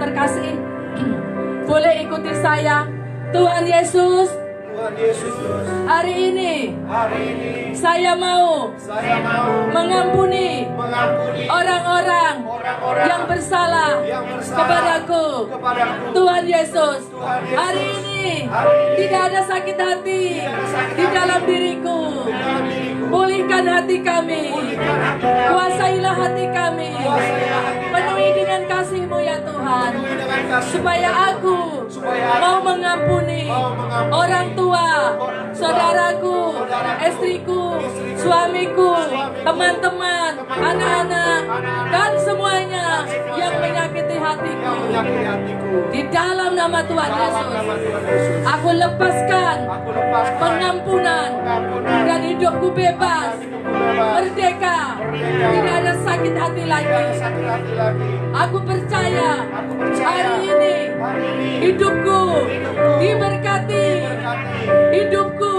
terkasih, boleh ikuti saya. Tuhan Yesus, Tuhan Yesus, hari ini hari ini saya mau saya mau mengampuni mengampuni orang-orang orang-orang yang bersalah yang bersalah kepadaku. kepadaku. Tuhan Yesus, Tuhan Yesus, hari ini hari ini tidak ada sakit hati ada sakit di hati dalam diriku. di dalam diriku. Pulihkan hati kami, Pulihkan hati kami. kuasailah hati kami, Kuasailah hati kami. penuhi dengan kasih-Mu ya Tuhan, Penuhi dengan kasih. supaya aku Supaya aku mau mengampuni mau mengampuni orang tua, orang tua, saudaraku, saudaraku, istriku, istriku, suamiku, suamiku, teman-teman, anak-anak, dan semuanya yang menyakiti hatiku. yang menyakiti hatiku. Di dalam nama Tuhan Dalam Yesus, nama Tuhan Yesus, aku lepaskan aku lepaskan pengampunan pengampunan dan hidupku bebas, hidupku bebas. merdeka, Merdeka. tidak ada sakit hati Tidak ada lagi. sakit hati lagi. Aku percaya Aku percaya hari ini hari ini hidupku Hidupku diberkati, berkati, hidupku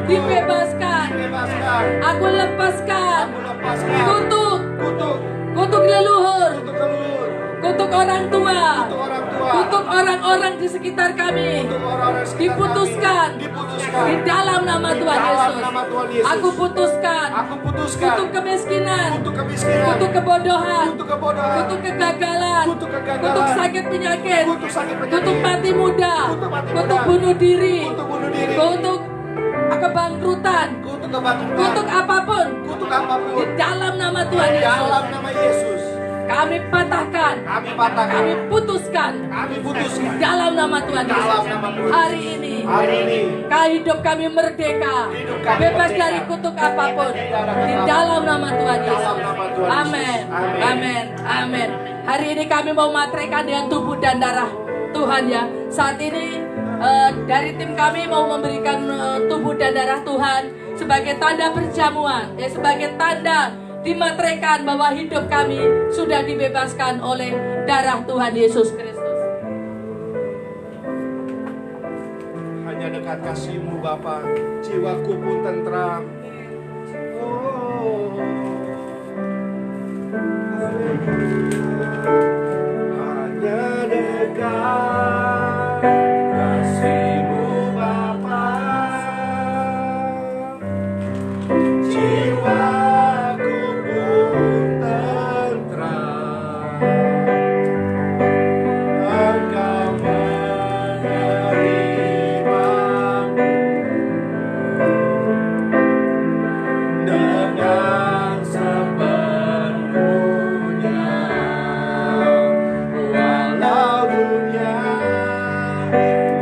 dibebaskan. bebaskan. Aku lepaskan Aku lepaskan kutuk, kutuk, kutuk leluhur, kutuk kelur, kutuk orang tua, kutuk orang tua, kutuk orang-orang di sekitar kami. kutuk orang-orang sekitar Diputuskan kami. Diputuskan di dalam nama Di Tuhan dalam Yesus. nama Tuhan Yesus. Aku putuskan Aku putuskan kutuk kemiskinan, kutuk kemiskinan, kutuk kebodohan, kutuk kebodohan, kutuk kegagalan, kutuk kegagalan, kutuk sakit penyakit, kutuk sakit penyakit, kutuk mati muda, kutuk mati kutuk muda, bunuh diri, kutuk bunuh diri, kutuk kebangkrutan, kutuk kebangkrutan, kutuk apapun. kutuk Di apapun. dalam nama Tuhan Di Yesus, dalam nama Yesus, kami patahkan, kami patahkan, kami putuskan. kami Di putuskan. dalam nama Tuhan Dalam Yesus, nama Tuhan hari ini Hari ini hidup kami merdeka, Hidup kami bebas merdeka. dari kutuk apapun. Di dalam nama Tuhan Yesus. nama Tuhan Yesus. Amin. Amin. Amin. Amin. Hari ini kami mau matraikan dengan tubuh dan darah Tuhan ya. Saat ini dari tim kami mau memberikan tubuh dan darah Tuhan sebagai tanda perjamuan, ya, sebagai tanda dimatraikan bahwa hidup kami sudah dibebaskan oleh darah Tuhan Yesus Kristus. hanya dekat kasih-Mu Bapa, jiwaku pun tentram. Oh, hanya dekat kasih-Mu Bapa, jiwaku pun tentram. Engkau menerimaku dengan sepenuhnya, walau dunia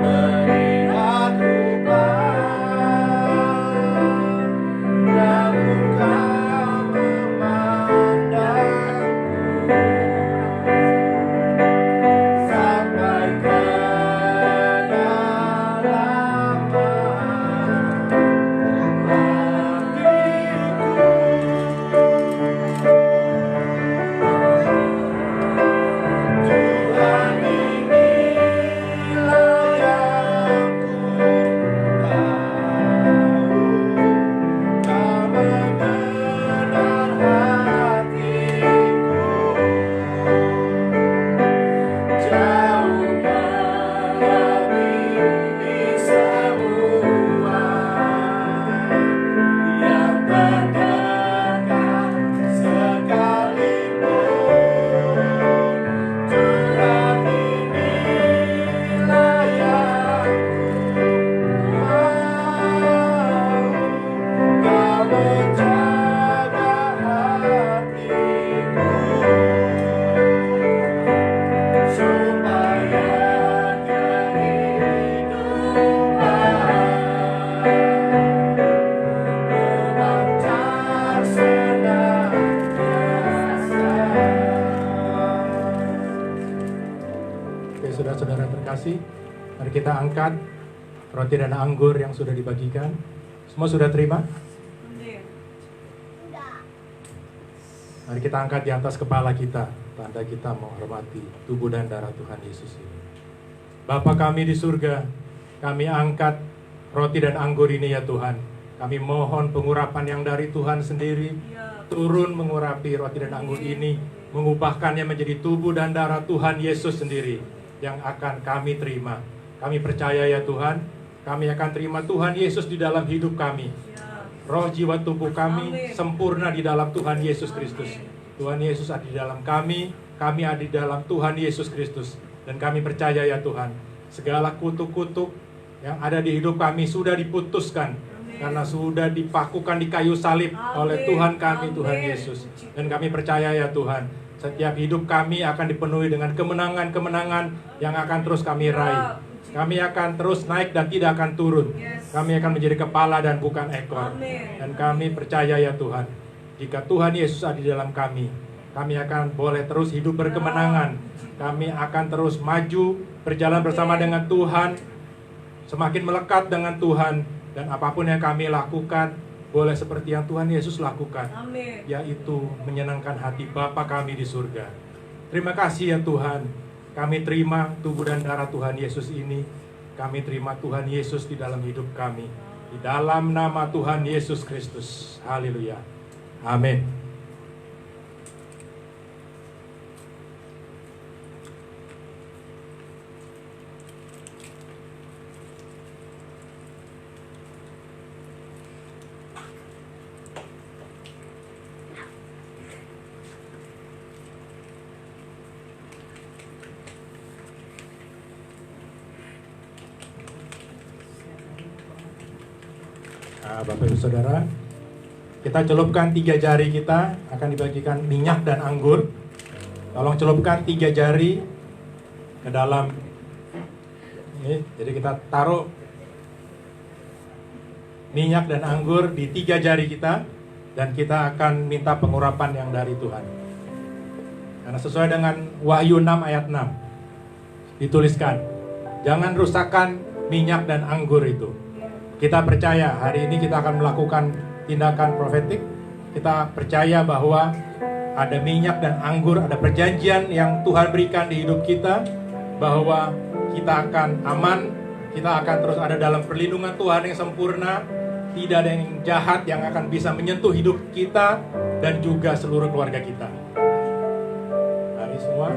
melihat rupa, namun Kau memandangku sampai ke dalam Tuhan, inilah yang ku tahu, Kau mengenal hatiku, jauh melebihi semua yang terdekat sekalipun. Tuhan, inilah yang ku mau, Kau menjaga hatiku, supaya kehidupan memancar senantiasa. Oke, saudara-saudara terkasih, mari kita angkat roti dan anggur yang sudah dibagikan. Semua sudah terima? Mari kita angkat di atas kepala kita, tanda kita menghormati tubuh dan darah Tuhan Yesus ini. Bapa kami di surga, kami angkat roti dan anggur ini ya Tuhan. Kami mohon pengurapan yang dari Tuhan sendiri turun mengurapi roti dan anggur ini, mengubahkannya menjadi tubuh dan darah Tuhan Yesus sendiri yang akan kami terima. Kami percaya ya Tuhan, kami akan terima Tuhan Yesus di dalam hidup kami. Roh, jiwa, tubuh kami sempurna di dalam Tuhan Yesus Kristus. Tuhan Yesus ada di dalam kami ada di dalam Tuhan Yesus Kristus. Dan kami percaya ya Tuhan, segala kutuk-kutuk yang ada di hidup kami sudah diputuskan karena sudah dipakukan di kayu salib oleh Tuhan kami, Tuhan Yesus. Dan kami percaya ya Tuhan, setiap hidup kami akan dipenuhi dengan kemenangan-kemenangan yang akan terus kami raih. Kami akan terus naik dan tidak akan turun. Kami akan menjadi kepala dan bukan ekor. Dan kami percaya ya Tuhan, jika Tuhan Yesus ada di dalam kami akan boleh terus hidup berkemenangan. Kami akan terus maju, berjalan bersama dengan Tuhan, semakin melekat dengan Tuhan. Dan apapun yang kami lakukan, boleh seperti yang Tuhan Yesus lakukan, yaitu menyenangkan hati Bapa kami di surga. Terima kasih ya Tuhan, kami terima tubuh dan darah Tuhan Yesus ini. Kami terima Tuhan Yesus di dalam hidup kami. Di dalam nama Tuhan Yesus Kristus. Haleluya. Amin. Bapak Ibu Saudara, kita celupkan 3 jari kita, akan dibagikan minyak dan anggur. Tolong celupkan 3 jari ke dalam ini. Jadi kita taruh minyak dan anggur di 3 jari kita, dan kita akan minta pengurapan yang dari Tuhan. Karena sesuai dengan Wahyu 6 ayat 6 dituliskan, jangan rusakkan minyak dan anggur itu. Kita percaya hari ini kita akan melakukan tindakan profetik. Kita percaya bahwa ada minyak dan anggur, ada perjanjian yang Tuhan berikan di hidup kita, bahwa kita akan aman, kita akan terus ada dalam perlindungan Tuhan yang sempurna. Tidak ada yang jahat yang akan bisa menyentuh hidup kita dan juga seluruh keluarga kita. Mari semua.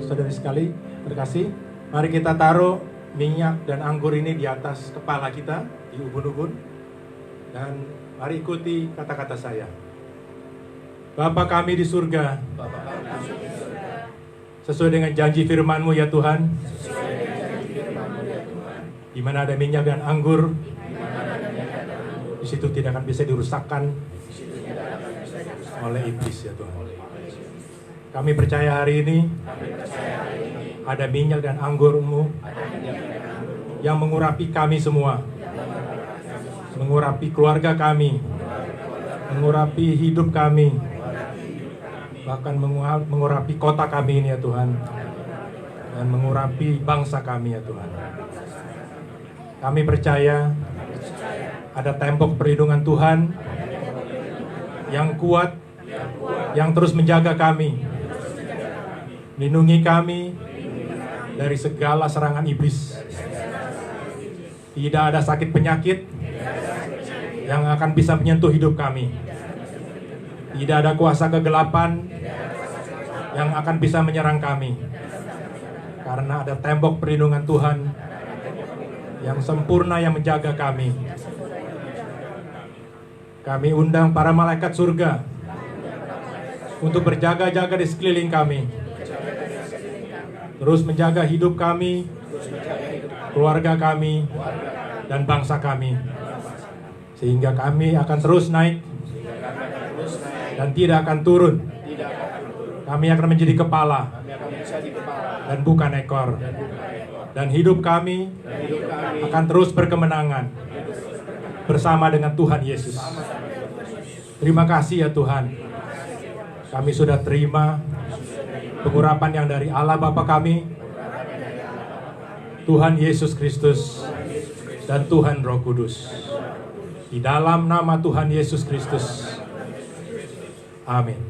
Saudara-saudari sekali, terkasih, mari kita taruh minyak dan anggur ini di atas kepala kita, di ubun-ubun. Dan mari ikuti kata-kata saya. Bapa kami di surga, Sesuai dengan janji firman-Mu ya Tuhan. Di mana ada minyak dan anggur, di situ tidak akan bisa dirusakkan oleh iblis ya Tuhan. Kami percaya hari ini ada minyak dan anggur-Mu yang mengurapi kami semua, mengurapi keluarga kami, mengurapi hidup kami, bahkan mengurapi kota kami ini ya Tuhan, dan mengurapi bangsa kami ya Tuhan. Kami percaya ada tembok perlindungan Tuhan yang kuat, yang terus menjaga kami, lindungi kami dari segala serangan iblis. Tidak ada sakit penyakit yang akan bisa menyentuh hidup kami. Tidak ada kuasa kegelapan yang akan bisa menyerang kami. Karena ada tembok perlindungan Tuhan yang sempurna yang menjaga kami. Kami undang para malaikat surga untuk berjaga-jaga di sekeliling kami, terus menjaga hidup kami, keluarga kami, dan bangsa kami, sehingga kami akan terus naik dan tidak akan turun. Kami akan menjadi kepala dan bukan ekor, dan hidup kami akan terus berkemenangan bersama dengan Tuhan Yesus. Terima kasih ya Tuhan, kami sudah terima pengurapan yang dari Allah Bapa kami, Tuhan Yesus Kristus, dan Tuhan Roh Kudus. Di dalam nama Tuhan Yesus Kristus. Amin.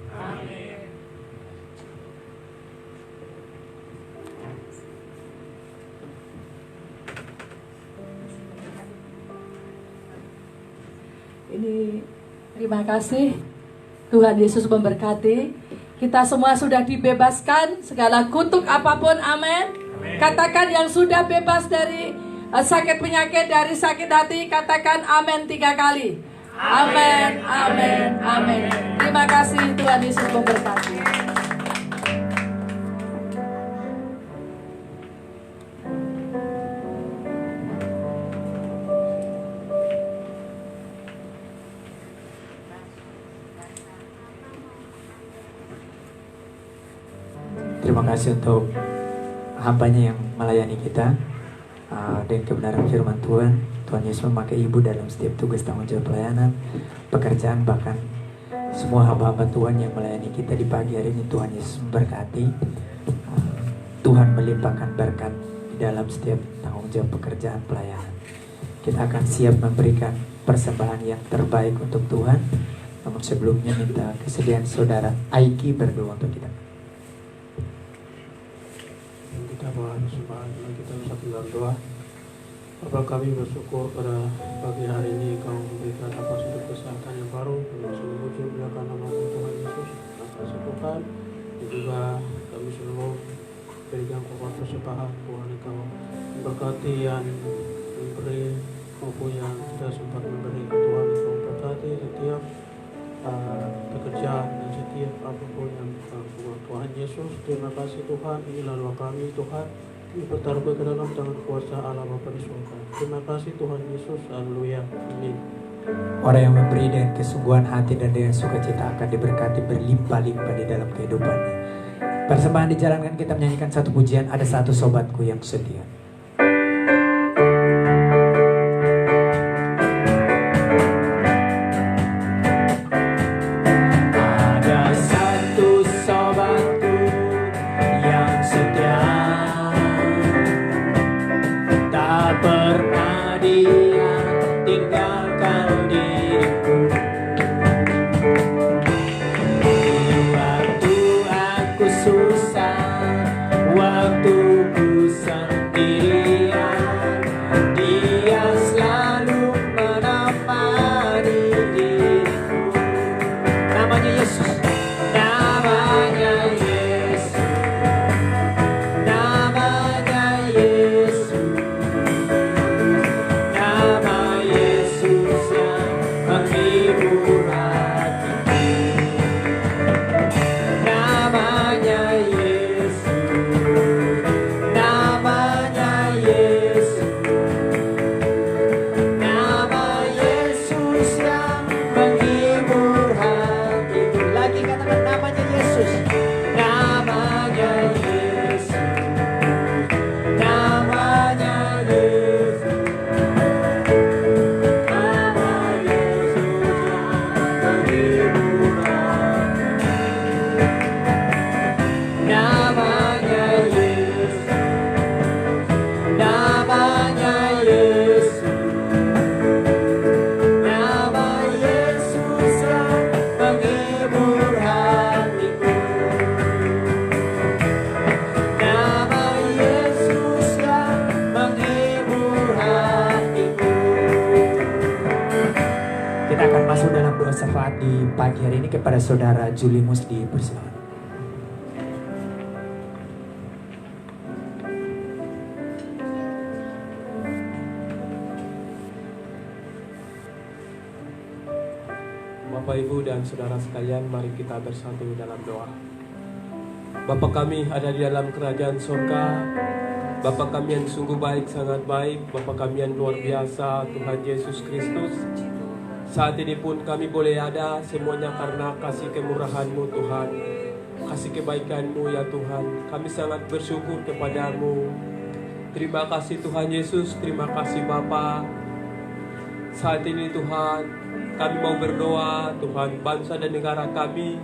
Ini terima kasih. Tuhan Yesus memberkati. Kita semua sudah dibebaskan segala kutuk apapun, amin. Katakan yang sudah bebas dari sakit penyakit, dari sakit hati, katakan amin 3 kali. Amin, amin, amin. Terima kasih, Tuhan Yesus memberkati. Terima kasih untuk hambanya yang melayani kita dengan kebenaran firman Tuhan. Tuhan Yesus memakai ibu dalam setiap tugas tanggung jawab pelayanan, pekerjaan, bahkan semua hamba-hamba Tuhan yang melayani kita di pagi hari ini. Tuhan Yesus memberkati. Tuhan melimpahkan berkat di dalam setiap tanggung jawab pekerjaan pelayanan. Kita akan siap memberikan persembahan yang terbaik untuk Tuhan. Namun sebelumnya minta kesediaan saudara Aiki berdoa untuk kita. Kita bersembahan, kita bisa berdoa. Bapa, kami bersyukur pada pagi hari ini Kau memberikan nafas hidup kesehatan yang baru. Kami selalu memuji muliakan nama Tuhan Yesus. Kasih Tuhan, dan juga kami selalu berikan kuat persembahan Tuhan. Kau memberkati yang memberi maupun yang tidak sempat memberi. Tuhan, Kau memberkati setiap pekerjaan dan setiap apapun yang Tuhan Yesus. Terima kasih Tuhan, inilah doa kami Tuhan. Kami bertaruh ke dalam tangan kuasa Allah Bapa di surga. Terima kasih Tuhan Yesus. Haleluya. Amin. Orang yang memberi dengan kesungguhan hati dan dengan sukacita akan diberkati berlimpah-limpah di dalam kehidupannya. Persembahan dijalankan, kita menyanyikan satu pujian, ada satu sobatku yang setia. Waktu ku sendiri pagi hari ini kepada saudara Julimus dipersilakan. Bapak, Ibu, dan saudara sekalian, mari kita bersatu dalam doa. Bapa kami ada di dalam kerajaan surga. Bapa kami yang sungguh baik, sangat baik. Bapa kami yang luar biasa, Tuhan Yesus Kristus. Saat ini pun kami boleh ada semuanya karena kasih kemurahan-Mu Tuhan, kasih kebaikan-Mu ya Tuhan. Kami sangat bersyukur kepadamu. Terima kasih Tuhan Yesus, terima kasih Bapa. Saat ini Tuhan, kami mau berdoa Tuhan, bangsa dan negara kami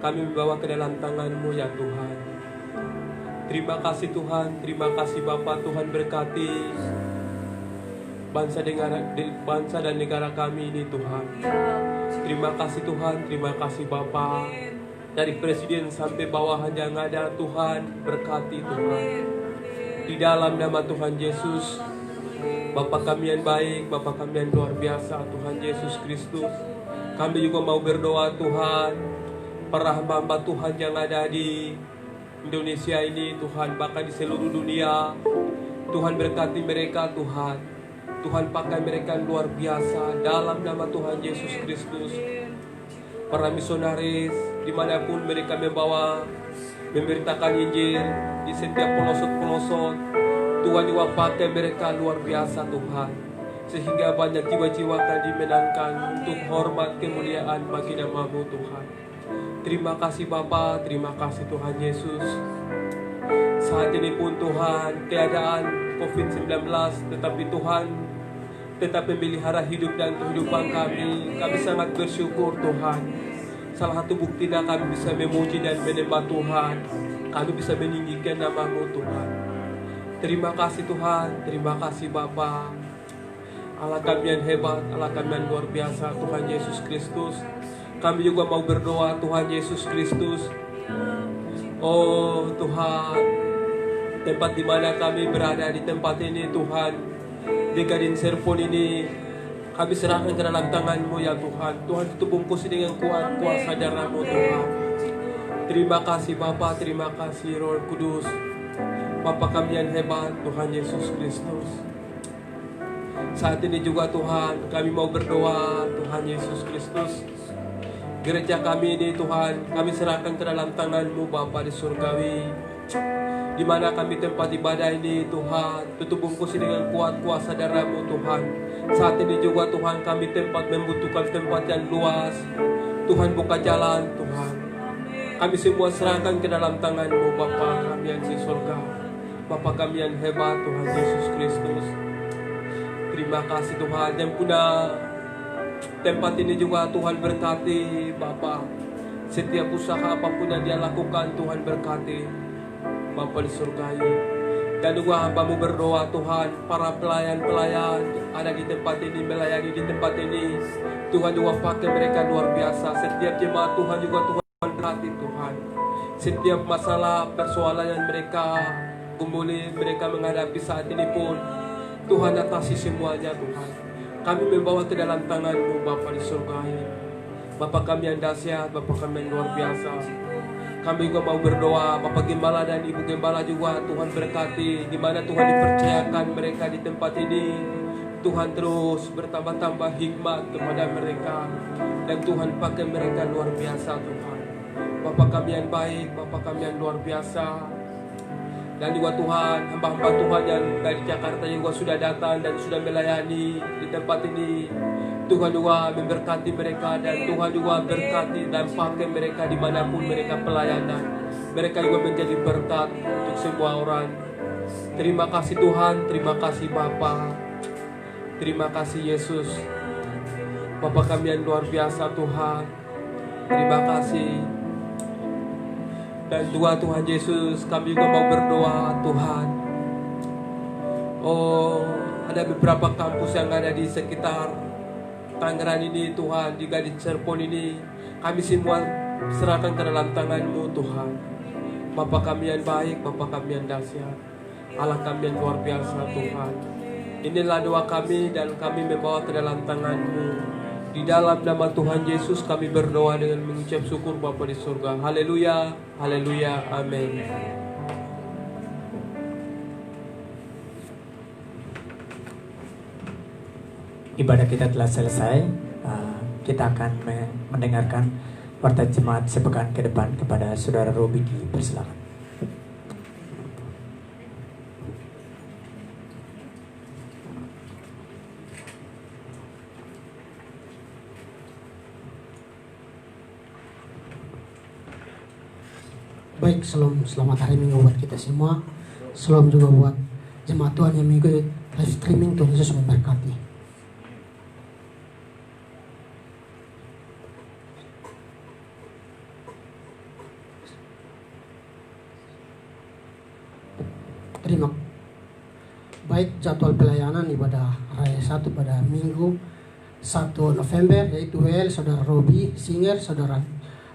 membawa ke dalam tangan-Mu ya Tuhan. Terima kasih Tuhan, terima kasih Bapa. Tuhan berkati bangsa dan negara kami ini Tuhan. Terima kasih Tuhan, terima kasih Bapa. Dari presiden sampai bawahan yang ada Tuhan, berkati Tuhan. Di dalam nama Tuhan Yesus, Bapa kami yang baik, Bapa kami yang luar biasa, Tuhan Yesus Kristus. Kami juga mau berdoa Tuhan, para hamba Tuhan yang ada di Indonesia ini Tuhan, bahkan di seluruh dunia. Tuhan berkati mereka Tuhan. Tuhan pakai mereka luar biasa dalam nama Tuhan Yesus Kristus. Para misionaris dimanapun mereka memberitakan Injil di setiap pelosok-pelosok, Tuhan juga pakai mereka luar biasa Tuhan, sehingga banyak jiwa-jiwa akan dimenangkan untuk hormat kemuliaan bagi nama-Mu Tuhan. Terima kasih Bapa, terima kasih Tuhan Yesus. Saat ini pun Tuhan, keadaan COVID-19, tetapi Tuhan tetap memelihara hidup dan kehidupan kami. Kami sangat bersyukur Tuhan. Salah satu buktinya kami bisa memuji dan menyembah Tuhan. Kami bisa meninggikan nama-Mu Tuhan. Terima kasih Tuhan, terima kasih Bapa. Allah kami yang hebat, Allah kami yang luar biasa, Tuhan Yesus Kristus. Kami juga mau berdoa Tuhan Yesus Kristus. Oh Tuhan, tempat di mana kami berada di tempat ini Tuhan, di Gading Serpong ini, kami serahkan ke dalam tangan-Mu ya Tuhan. Tuhan itu bungkus dengan kuat kuasa darah-Mu Tuhan. Terima kasih Bapa, terima kasih Roh Kudus. Bapa kami yang hebat, Tuhan Yesus Kristus. Saat ini juga Tuhan, kami mau berdoa Tuhan Yesus Kristus. Gereja kami ini Tuhan, kami serahkan ke dalam tangan-Mu Bapa di surgawi. Di mana kami tempat ibadah ini Tuhan, tutup bungkus dengan kuat kuasa darah-Mu Tuhan. Saat ini juga Tuhan, kami membutuhkan tempat yang luas. Tuhan buka jalan Tuhan. Kami semua serahkan ke dalam tangan-Mu Bapa kami yang di surga. Bapa kami yang hebat Tuhan Yesus Kristus. Terima kasih Tuhan yang punya tempat ini juga Tuhan berkati Bapa. Setiap usaha apapun yang dia lakukan Tuhan berkati Bapa di surga ini. Dan juga hamba-Mu berdoa Tuhan, para pelayan-pelayan ada di tempat ini, melayani di tempat ini, Tuhan juga pakai mereka luar biasa. Setiap jemaat Tuhan juga Tuhan berkati Tuhan. Setiap masalah persoalan yang mereka menghadapi saat ini pun Tuhan atasi semuanya Tuhan. Kami membawa ke dalam tangan-Mu Bapa di surga ini. Bapa kami yang dahsyat, Bapa kami yang luar biasa. Kami juga mau berdoa, Bapak Gembala dan Ibu Gembala juga Tuhan berkati, di mana Tuhan dipercayakan mereka di tempat ini. Tuhan terus bertambah-tambah hikmat kepada mereka, dan Tuhan pakai mereka luar biasa Tuhan. Bapak kami yang baik, Bapak kami yang luar biasa. Dan juga Tuhan, hamba-hamba Tuhan yang dari Jakarta juga sudah datang dan sudah melayani di tempat ini. Tuhan juga memberkati mereka, dan Tuhan juga berkati dan pakai mereka dimanapun mereka pelayanan. Mereka juga menjadi berkat untuk semua orang. Terima kasih Tuhan, terima kasih Bapa, terima kasih Yesus. Bapa kami yang luar biasa Tuhan, terima kasih. Dan juga Tuhan Yesus, kami juga mau berdoa Tuhan. Oh, ada beberapa kampus yang ada di sekitar Tangerang ini Tuhan, di Gading Serpong ini, kami semua serahkan ke dalam tangan-Mu Tuhan. Bapa kami yang baik, Bapa kami yang dahsyat, Allah kami yang luar biasa Tuhan. Inilah doa kami, dan kami membawa ke dalam tangan-Mu. Di dalam nama Tuhan Yesus kami berdoa dengan mengucap syukur Bapa di surga. Haleluya, haleluya, amin. Ibadah kita telah selesai. Kita akan mendengarkan warta jemaat sepekan ke depan kepada Saudara Robi. Persilakan. Baik, selamat hari Minggu buat kita semua. Shalom juga buat jemaat Tuhan yang mengikuti live streaming. Tuhan Yesus memberkati. Terima. Baik, jadwal pelayanan ibadah Raya 1 pada Minggu 1 November yaitu WL Saudara Robi, Singer Saudara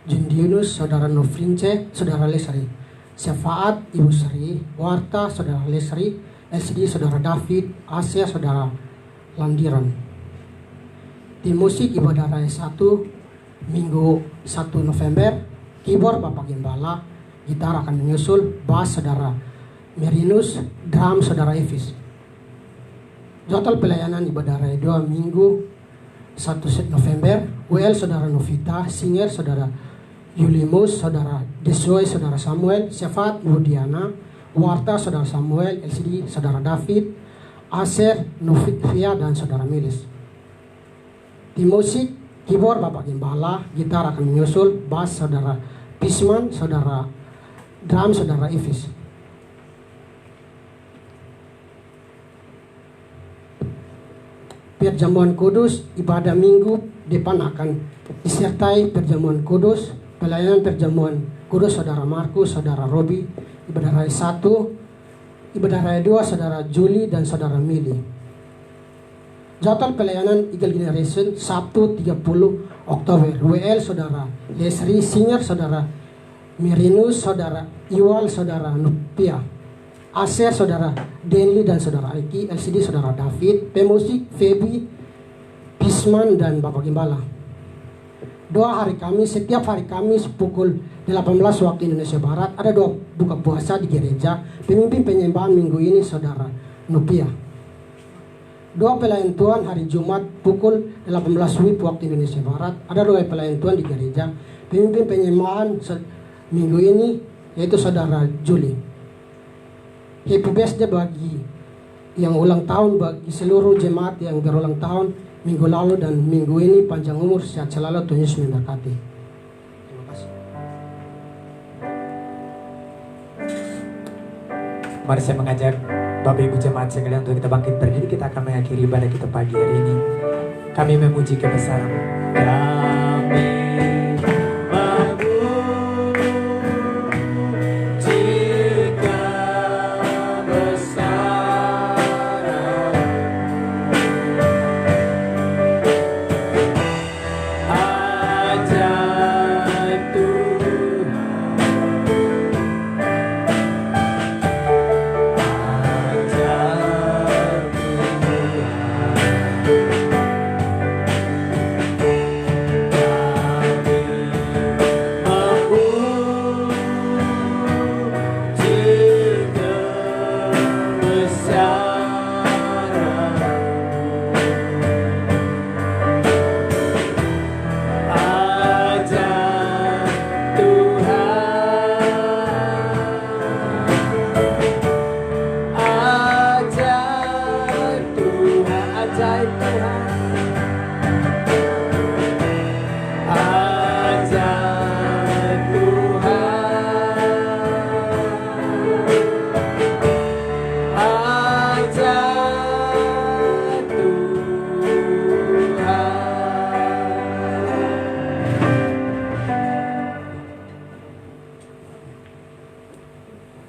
Jundiunus, Saudara Nofrince, Saudara Lesari, Syafaat Ibu Sri, Warta Saudara Lesari, SD Saudara David, Asia Saudara Landiran. Tim musik ibadah Raya 1 Minggu 1 November, keyboard Bapak Gembala, gitar akan menyusul, bass Saudara Merinus, drum Saudara Evis. Jadwal pelayanan ibadah Raya 2 Minggu 1 November, WL Saudara Novita, Singer Saudara Yulimus, Saudara Desoy, Saudara Samuel, Syafaat Ibu Diana, Warta Saudara Samuel, LCD Saudara David, Aser, Novitfia dan Saudara Milis. Tim musik, keyboard Bapak Gembala, gitar akan menyusul, bass Saudara Pisman, Saudara drum Saudara Evis. Perjamuan Kudus, ibadah Minggu depan akan disertai perjamuan kudus, pelayanan perjamuan kudus Saudara Markus, Saudara Robi, ibadah Raya 1, ibadah Raya 2 Saudara Juli dan Saudara Mili. Jadwal pelayanan Eagle Generation Sabtu 30 Oktober, WL Saudara Lesri, Singer Saudara Mirinus, Saudara Iwal, Saudara Nupia, Aser Saudara Denli dan Saudara Aiki, LCD Saudara David, pemusik Feby, Pisman dan Bapak Gembala. Doa hari Kamis, setiap hari Kamis pukul 18 waktu Indonesia Barat ada doa buka puasa di gereja. Pemimpin penyembahan minggu ini Saudara Nupia. Doa pelayan Tuhan hari Jumat pukul 18 WIB waktu Indonesia Barat ada doa pelayan Tuhan di gereja. Pemimpin penyembahan minggu ini yaitu Saudara Juli. Happy birthday bagi yang ulang tahun, bagi seluruh jemaat yang berulang tahun minggu lalu dan minggu ini, panjang umur, sehat selalu, Tuhan Yesus memberkati. Terima kasih. Mari saya mengajak Bapak Ibu jemaat sekalian untuk kita bangkit berdiri. Kita akan mengakhiri ibadah kita pagi hari ini. Kami memuji kebesaran kami.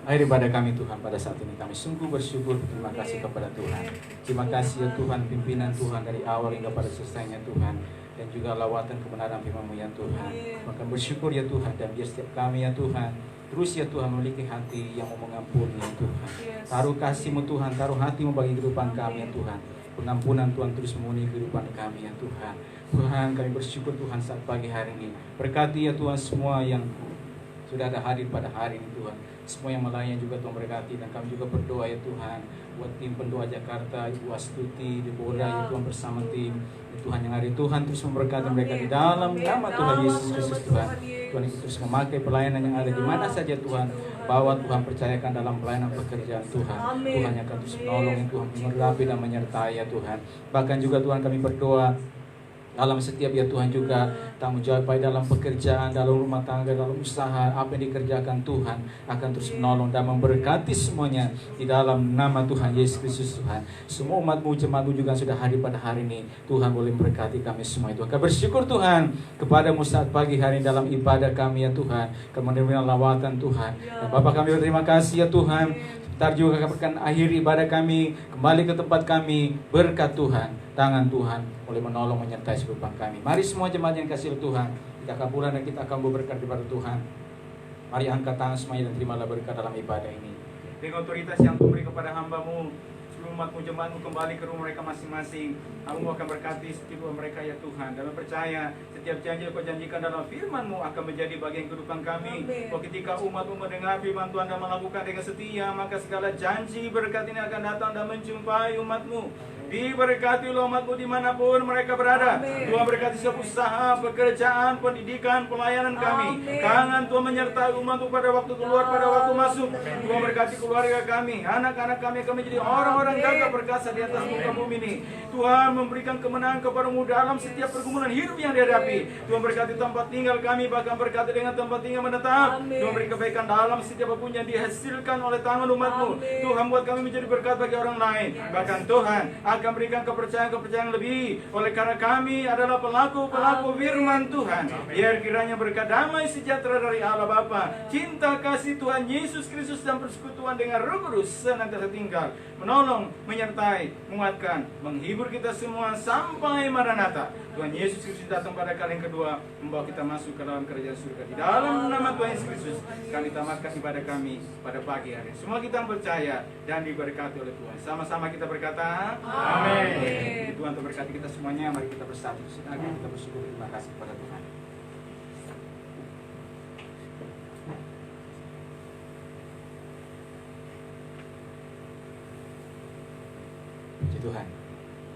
Akhir ibadah kami Tuhan pada saat ini, kami sungguh bersyukur, terima kasih kepada Tuhan. Terima kasih ya Tuhan, pimpinan Tuhan dari awal hingga pada selesainya Tuhan, dan juga lawatan kebenaran firman-Mu ya Tuhan. Maka bersyukur ya Tuhan, dan biar setiap kami ya Tuhan terus ya Tuhan memiliki hati yang mau mengampuni ya Tuhan. Taruh kasih-Mu Tuhan, taruh hati-Mu bagi kehidupan kami ya Tuhan. pengampunan Tuhan terus memenuhi kehidupan kami ya Tuhan. Tuhan, kami bersyukur Tuhan saat pagi hari ini. Berkati ya Tuhan semua yang sudah ada hadir pada hari ini Tuhan. Semua yang melayani juga Tuhan berkati, dan kami juga berdoa ya Tuhan buat tim pendoa Jakarta, Ibu Astuti, Deborah ya Tuhan bersama tim ya Tuhan yang hari Tuhan terus memberkati mereka di dalam nama Tuhan Yesus Kristus Tuhan. Tuhan ikut terus memakai pelayanan yang ada di mana saja Tuhan. Bawa Tuhan, percayakan dalam pelayanan pekerjaan Tuhan. Tuhan yang akan terus menolong Tuhan, mengurapi dan menyertai ya Tuhan. Bahkan juga Tuhan kami berdoa dalam setiap ya Tuhan juga tanggung jawab baik dalam pekerjaan, dalam rumah tangga, dalam usaha, apa yang dikerjakan Tuhan akan terus menolong dan memberkati semuanya di dalam nama Tuhan Yesus Kristus Tuhan. Semua umat-Mu, jemaat-Mu juga sudah hadir pada hari ini, Tuhan boleh memberkati kami semua itu. Kami bersyukur Tuhan kepada-Mu saat pagi hari ini dalam ibadah kami ya Tuhan, kemudian lawatan Tuhan. Dan Bapa kami berterima kasih ya Tuhan. Sebentar juga kami akan akhiri ibadah kami, kembali ke tempat kami, berkat Tuhan, tangan Tuhan boleh menolong menyertai kehidupan kami. Mari semua jemaat yang kasih Tuhan, kita akan pulang dan kita akan berberkat kepada Tuhan. Mari angkat tangan semuanya dan terimalah berkat dalam ibadah ini. Dengan otoritas yang Tuhan beri kepada hamba-Mu, seluruh umat-Mu, jemaat-Mu kembali ke rumah mereka masing-masing. Hamba-Mu akan berkati setiap mereka ya Tuhan. Dan percaya setiap janji yang Kau janjikan dalam firman-Mu akan menjadi bagian kehidupan kami. Bahwa ketika umat-Mu mendengar firman Tuhan dan melakukan dengan setia, maka segala janji berkat ini akan datang dan menjumpai umat-Mu. Diberkati oleh umat-Mu dimanapun mereka berada. Tuhan berkati setiap usaha, pekerjaan, pendidikan, pelayanan kami. Tangan Tuhan menyertai umat-Mu pada waktu keluar, pada waktu masuk. Tuhan berkati keluarga kami, anak-anak kami akan menjadi orang-orang gagah perkasa di atas muka bumi ini. Tuhan memberikan kemenangan kepada-Mu dalam setiap pergumulan hidup yang dihadapi. Tuhan berkati tempat tinggal kami, bahkan berkati dengan tempat tinggal menetap. Tuhan beri kebaikan dalam setiap apapun yang dihasilkan oleh tangan umat-Mu. Tuhan buat kami menjadi berkat bagi orang lain. Bahkan Tuhan akan berikan kepercayaan-kepercayaan lebih, oleh karena kami adalah pelaku-pelaku firman Tuhan. Biar kiranya berkat damai sejahtera dari Allah Bapa, cinta kasih Tuhan Yesus Kristus dan persekutuan dengan Roh Kudus senantiasa tinggal, menolong, menyertai, menguatkan, menghibur kita semua sampai Maranatha. Tuhan Yesus Kristus datang pada kali yang kedua, membawa kita masuk ke dalam kerajaan surga. Di dalam nama Tuhan Yesus Kristus kami tamatkan ibadah kami pada pagi hari. Semua kita percaya dan diberkati oleh Tuhan. Sama-sama kita berkata amin. Tuhan memberkati kita semuanya. Mari kita bersatu. Silakan kita bersyukur, terima kasih kepada Tuhan. Puji Tuhan.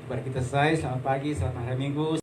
Ibadah kita selesai. Selamat pagi, selamat hari Minggu.